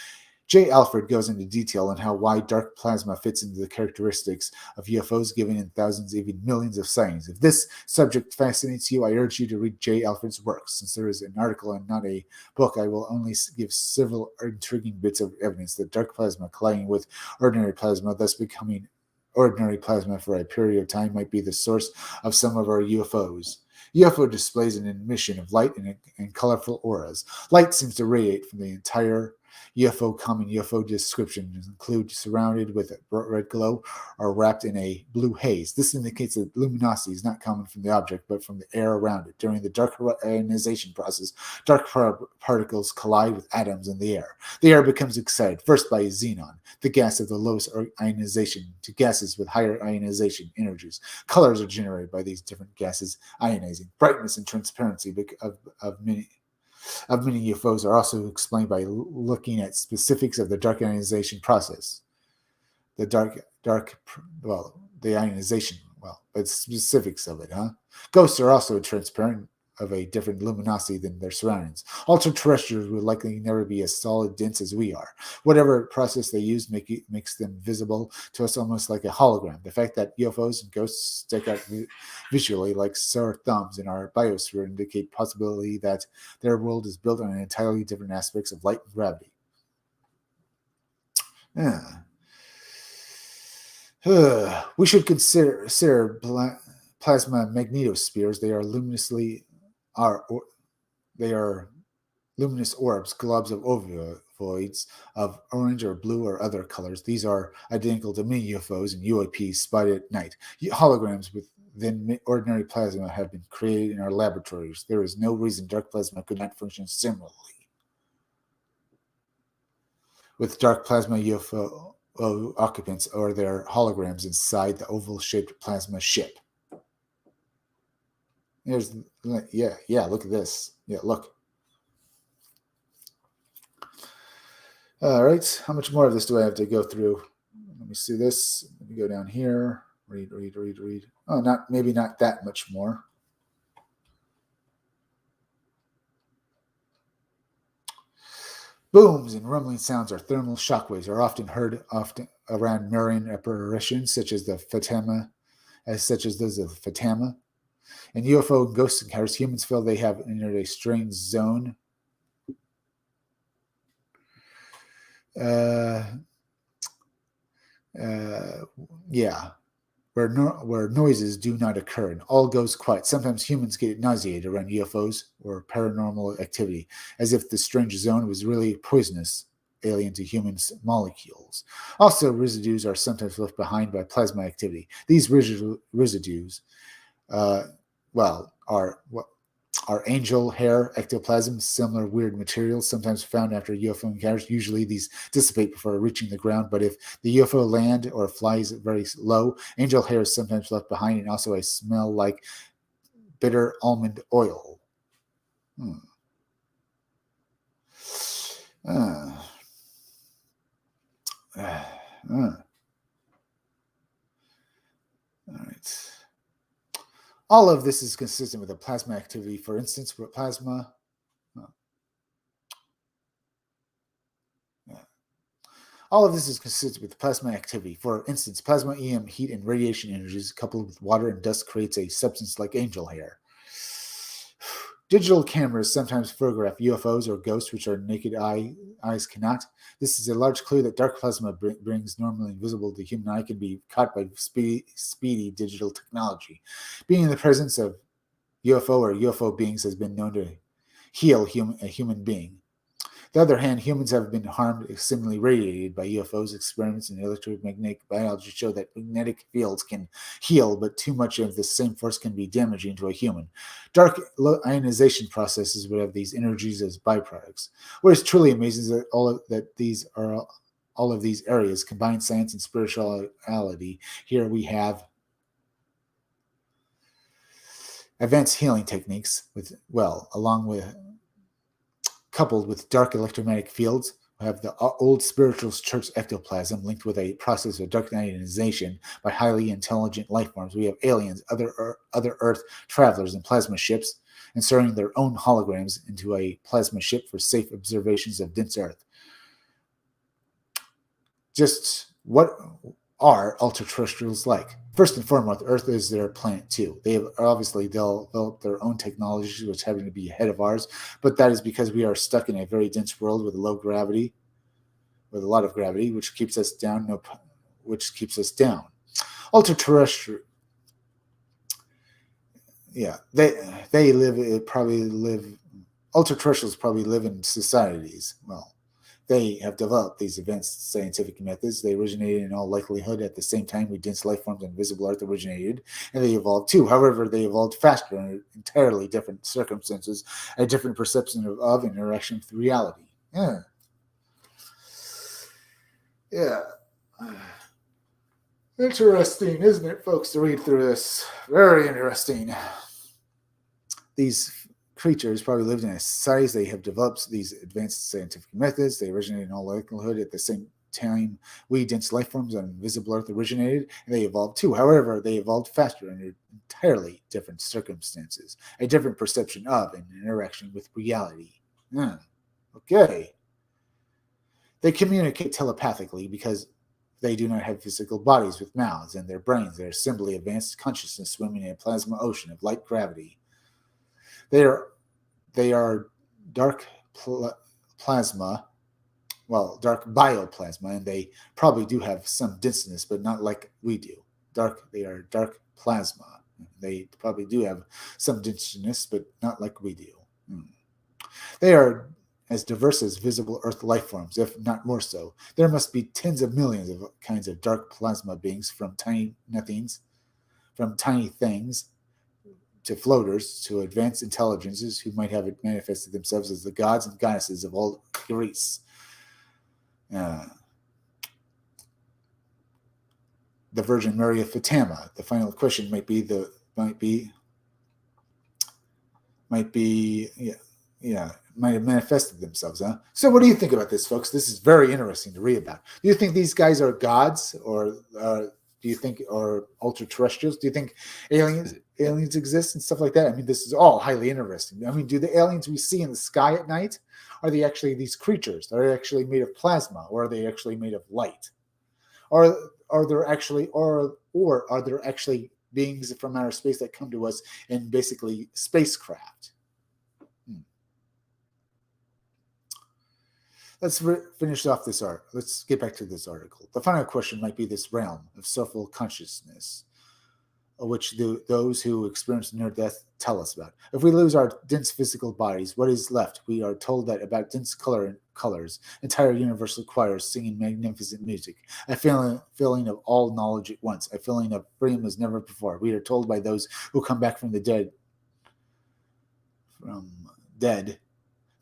A: J. Alfred goes into detail on why dark plasma fits into the characteristics of UFOs, given in thousands, even millions of sightings. If this subject fascinates you, I urge you to read J. Alfred's works. Since there is an article and not a book, I will only give several intriguing bits of evidence that dark plasma colliding with ordinary plasma, thus becoming ordinary plasma for a period of time, might be the source of some of our UFOs. UFO displays an emission of light and colorful auras. Light seems to radiate from the entire Common UFO descriptions include surrounded with a red glow or wrapped in a blue haze. This indicates that luminosity is not coming from the object, but from the air around it. During the dark ionization process, dark particles collide with atoms in the air. The air becomes excited, first by xenon, the gas of the lowest ionization, to gases with higher ionization energies. Colors are generated by these different gases ionizing. Brightness and transparency of many UFOs are also explained by looking at specifics of the dark ionization process. The the ionization, but specifics of it, huh? Ghosts are also transparent, of a different luminosity than their surroundings. Ultra-terrestrials would likely never be as solid dense as we are. Whatever process they use makes them visible to us almost like a hologram. The fact that UFOs and ghosts stick out visually like sore thumbs in our biosphere indicate possibility that their world is built on entirely different aspects of light and gravity. We should consider plasma magnetospheres. They are luminous orbs, globs of ovoids of orange or blue or other colors. These are identical to many UFOs and UAPs spotted at night. Holograms within ordinary plasma have been created in our laboratories. There is no reason dark plasma could not function similarly. With dark plasma UFO occupants or their holograms inside the oval-shaped plasma ship. Look at this. Yeah, look. All right, how much more of this do I have to go through? Let me see this. Let me go down here. Read. Oh, maybe not that much more. Booms and rumbling sounds or thermal shockwaves are often heard around marine apparitions, such as those of Fatima. In UFO and ghost encounters, humans feel they have entered a strange zone. Where noises do not occur and all goes quiet. Sometimes humans get nauseated around UFOs or paranormal activity, as if the strange zone was really poisonous, alien to humans' molecules. Also, residues are sometimes left behind by plasma activity. These residues, are angel hair, ectoplasm, similar weird materials, sometimes found after UFO encounters. Usually these dissipate before reaching the ground, but if the UFO land or flies very low, angel hair is sometimes left behind, and also a smell like bitter almond oil. All right. All of this is consistent with the plasma activity. For instance, with plasma. All of this is consistent with plasma activity. For instance, plasma EM heat and radiation energies coupled with water and dust creates a substance like angel hair. Digital cameras sometimes photograph UFOs or ghosts, which our naked eyes cannot. This is a large clue that dark plasma brings normally invisible to the human eye can be caught by speedy digital technology. Being in the presence of UFO or UFO beings has been known to heal a human being. On the other hand, humans have been harmed, similarly radiated by UFOs. Experiments in electromagnetic biology show that magnetic fields can heal, but too much of the same force can be damaging to a human. Dark ionization processes would have these energies as byproducts. What is truly amazing is that all of these areas combine science and spirituality. Here we have advanced healing techniques coupled with dark electromagnetic fields. We have the old spiritual church ectoplasm linked with a process of dark ionization by highly intelligent life forms. We have aliens, other Earth travelers in plasma ships, inserting their own holograms into a plasma ship for safe observations of dense Earth. Just what are ultra-terrestrials like? First and foremost, Earth is their planet too. They have obviously developed their own technologies, which happen to be ahead of ours, but that is because we are stuck in a very dense world with low gravity, with a lot of gravity, which keeps us down. Ultra-terrestrial, ultra-terrestrials probably live in societies. Well, They have developed these advanced scientific methods. They originated in all likelihood at the same time we dense life forms and visible earth originated, and they evolved too. However, they evolved faster under entirely different circumstances, a different perception of interaction with reality. Yeah. Yeah. Interesting, isn't it, folks, to read through this? Very interesting. These creatures probably lived in a society. They have developed these advanced scientific methods. They originated in all likelihood at the same time we dense life forms on invisible earth originated, and they evolved too. However, they evolved faster under entirely different circumstances, a different perception of and interaction with reality. Okay. They communicate telepathically because they do not have physical bodies with mouths, and their brains are simply advanced consciousness swimming in a plasma ocean of light gravity. They are dark plasma, well, dark bioplasma, and they probably do have some denseness, but not like we do. They are dark plasma. They probably do have some denseness, but not like we do. They are as diverse as visible Earth life forms, if not more so. There must be tens of millions of kinds of dark plasma beings, from tiny nothings, from tiny things, to floaters, to advanced intelligences who might have manifested themselves as the gods and goddesses of old Greece. The Virgin Mary of Fatima. The final question might have manifested themselves, huh? So what do you think about this, folks? This is very interesting to read about. Do you think these guys are gods, or do you think are ultra terrestrials? Do you think aliens exist and stuff like that? I mean, this is all highly interesting. I mean, do the aliens we see in the sky at night, are they actually these creatures? Are they actually made of plasma, or are they actually made of light? Or are there actually beings from outer space that come to us in basically spacecraft? Let's finish off this art. Let's get back to this article. The final question might be this realm of soulful consciousness, which those who experience near death tell us about. If we lose our dense physical bodies, what is left? We are told that about dense colors, entire universal choirs singing magnificent music, a feeling of all knowledge at once, a feeling of freedom as never before. We are told by those who come back from the dead,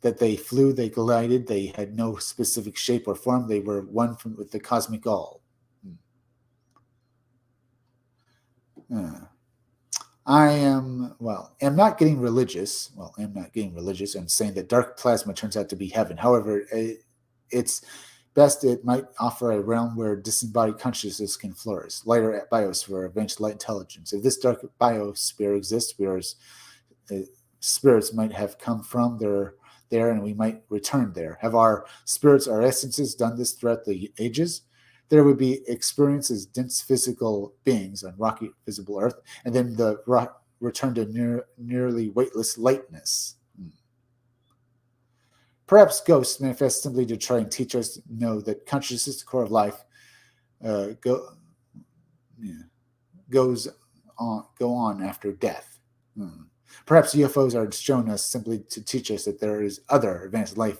A: that they flew, they glided, they had no specific shape or form. They were one with the cosmic all. I'm not getting religious. I'm saying that dark plasma turns out to be heaven. However, it's best it might offer a realm where disembodied consciousness can flourish. Lighter biosphere, advanced light intelligence. If this dark biosphere exists, spirits might have come from there, and we might return there. Have our spirits, our essences, done this throughout the ages? There would be experiences dense physical beings on rocky visible earth, and then the return to nearly weightless lightness. Perhaps ghosts manifest simply to try and teach us to know that consciousness, the core of life, go on after death. Perhaps UFOs are shown us simply to teach us that there is other advanced life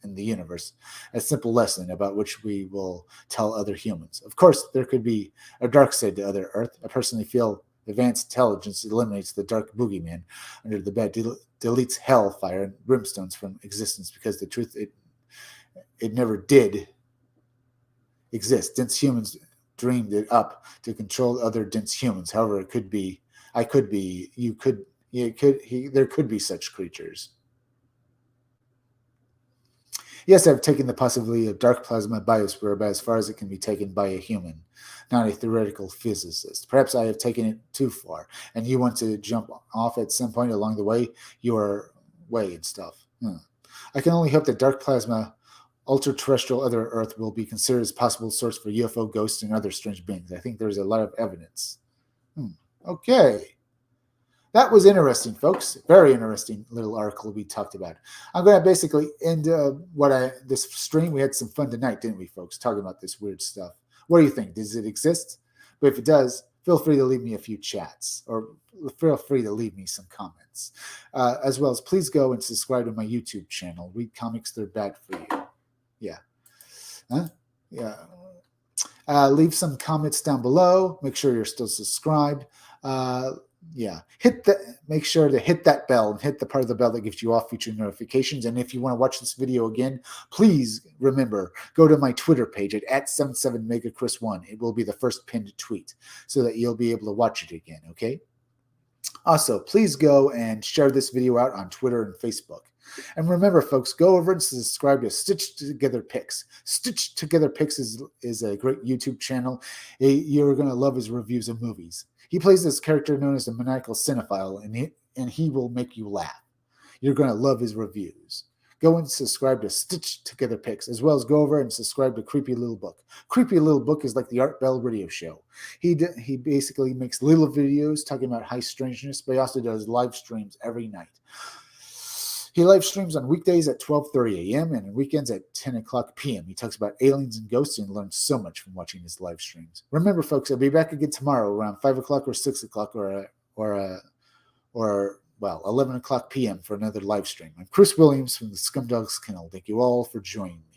A: in the universe, a simple lesson about which we will tell other humans. Of course, there could be a dark side to Other Earth. I personally feel advanced intelligence eliminates the dark boogeyman under the bed, deletes hellfire and brimstones from existence, because the truth, it never did exist. Dense humans dreamed it up to control other dense humans. However, there could be such creatures. Yes, I've taken the possibility of dark plasma biosphere about as far as it can be taken by a human, not a theoretical physicist. Perhaps I have taken it too far, and you want to jump off at some point along the way, your way and stuff. I can only hope that dark plasma, ultra-terrestrial Other Earth, will be considered as possible source for UFO ghosts and other strange beings. I think there's a lot of evidence. Okay. That was interesting, folks. Very interesting little article we talked about. I'm going to basically end this stream. We had some fun tonight, didn't we, folks, talking about this weird stuff. What do you think? Does it exist? But if it does, feel free to leave me a few chats, or feel free to leave me some comments. As well as please go and subscribe to my YouTube channel. Read comics, they're bad for you. Yeah. Huh? Yeah. Leave some comments down below. Make sure you're still subscribed. Yeah, make sure to hit that bell and hit the part of the bell that gives you all future notifications. And if you want to watch this video again, please remember, go to my Twitter page at 77megachris1. It will be the first pinned tweet so that you'll be able to watch it again, okay? Also, please go and share this video out on Twitter and Facebook. And remember, folks, go over and subscribe to Stitched Together Picks. Stitched Together Picks is a great YouTube channel. You're going to love his reviews of movies. He plays this character known as the maniacal cinephile, and he will make you laugh. You're going to love his reviews. Go and subscribe to Stitched Together Picks, as well as go over and subscribe to Creepy Little Book. Creepy Little Book is like the Art Bell radio show. He basically makes little videos talking about high strangeness, but he also does live streams every night. He live streams on weekdays at 12:30 a.m. and weekends at 10 o'clock p.m. He talks about aliens and ghosts and learns so much from watching his live streams. Remember, folks, I'll be back again tomorrow around 5 o'clock or 6 o'clock or 11 o'clock p.m. for another live stream. I'm Chris Williams from the Scumdogs Kennel. Thank you all for joining me.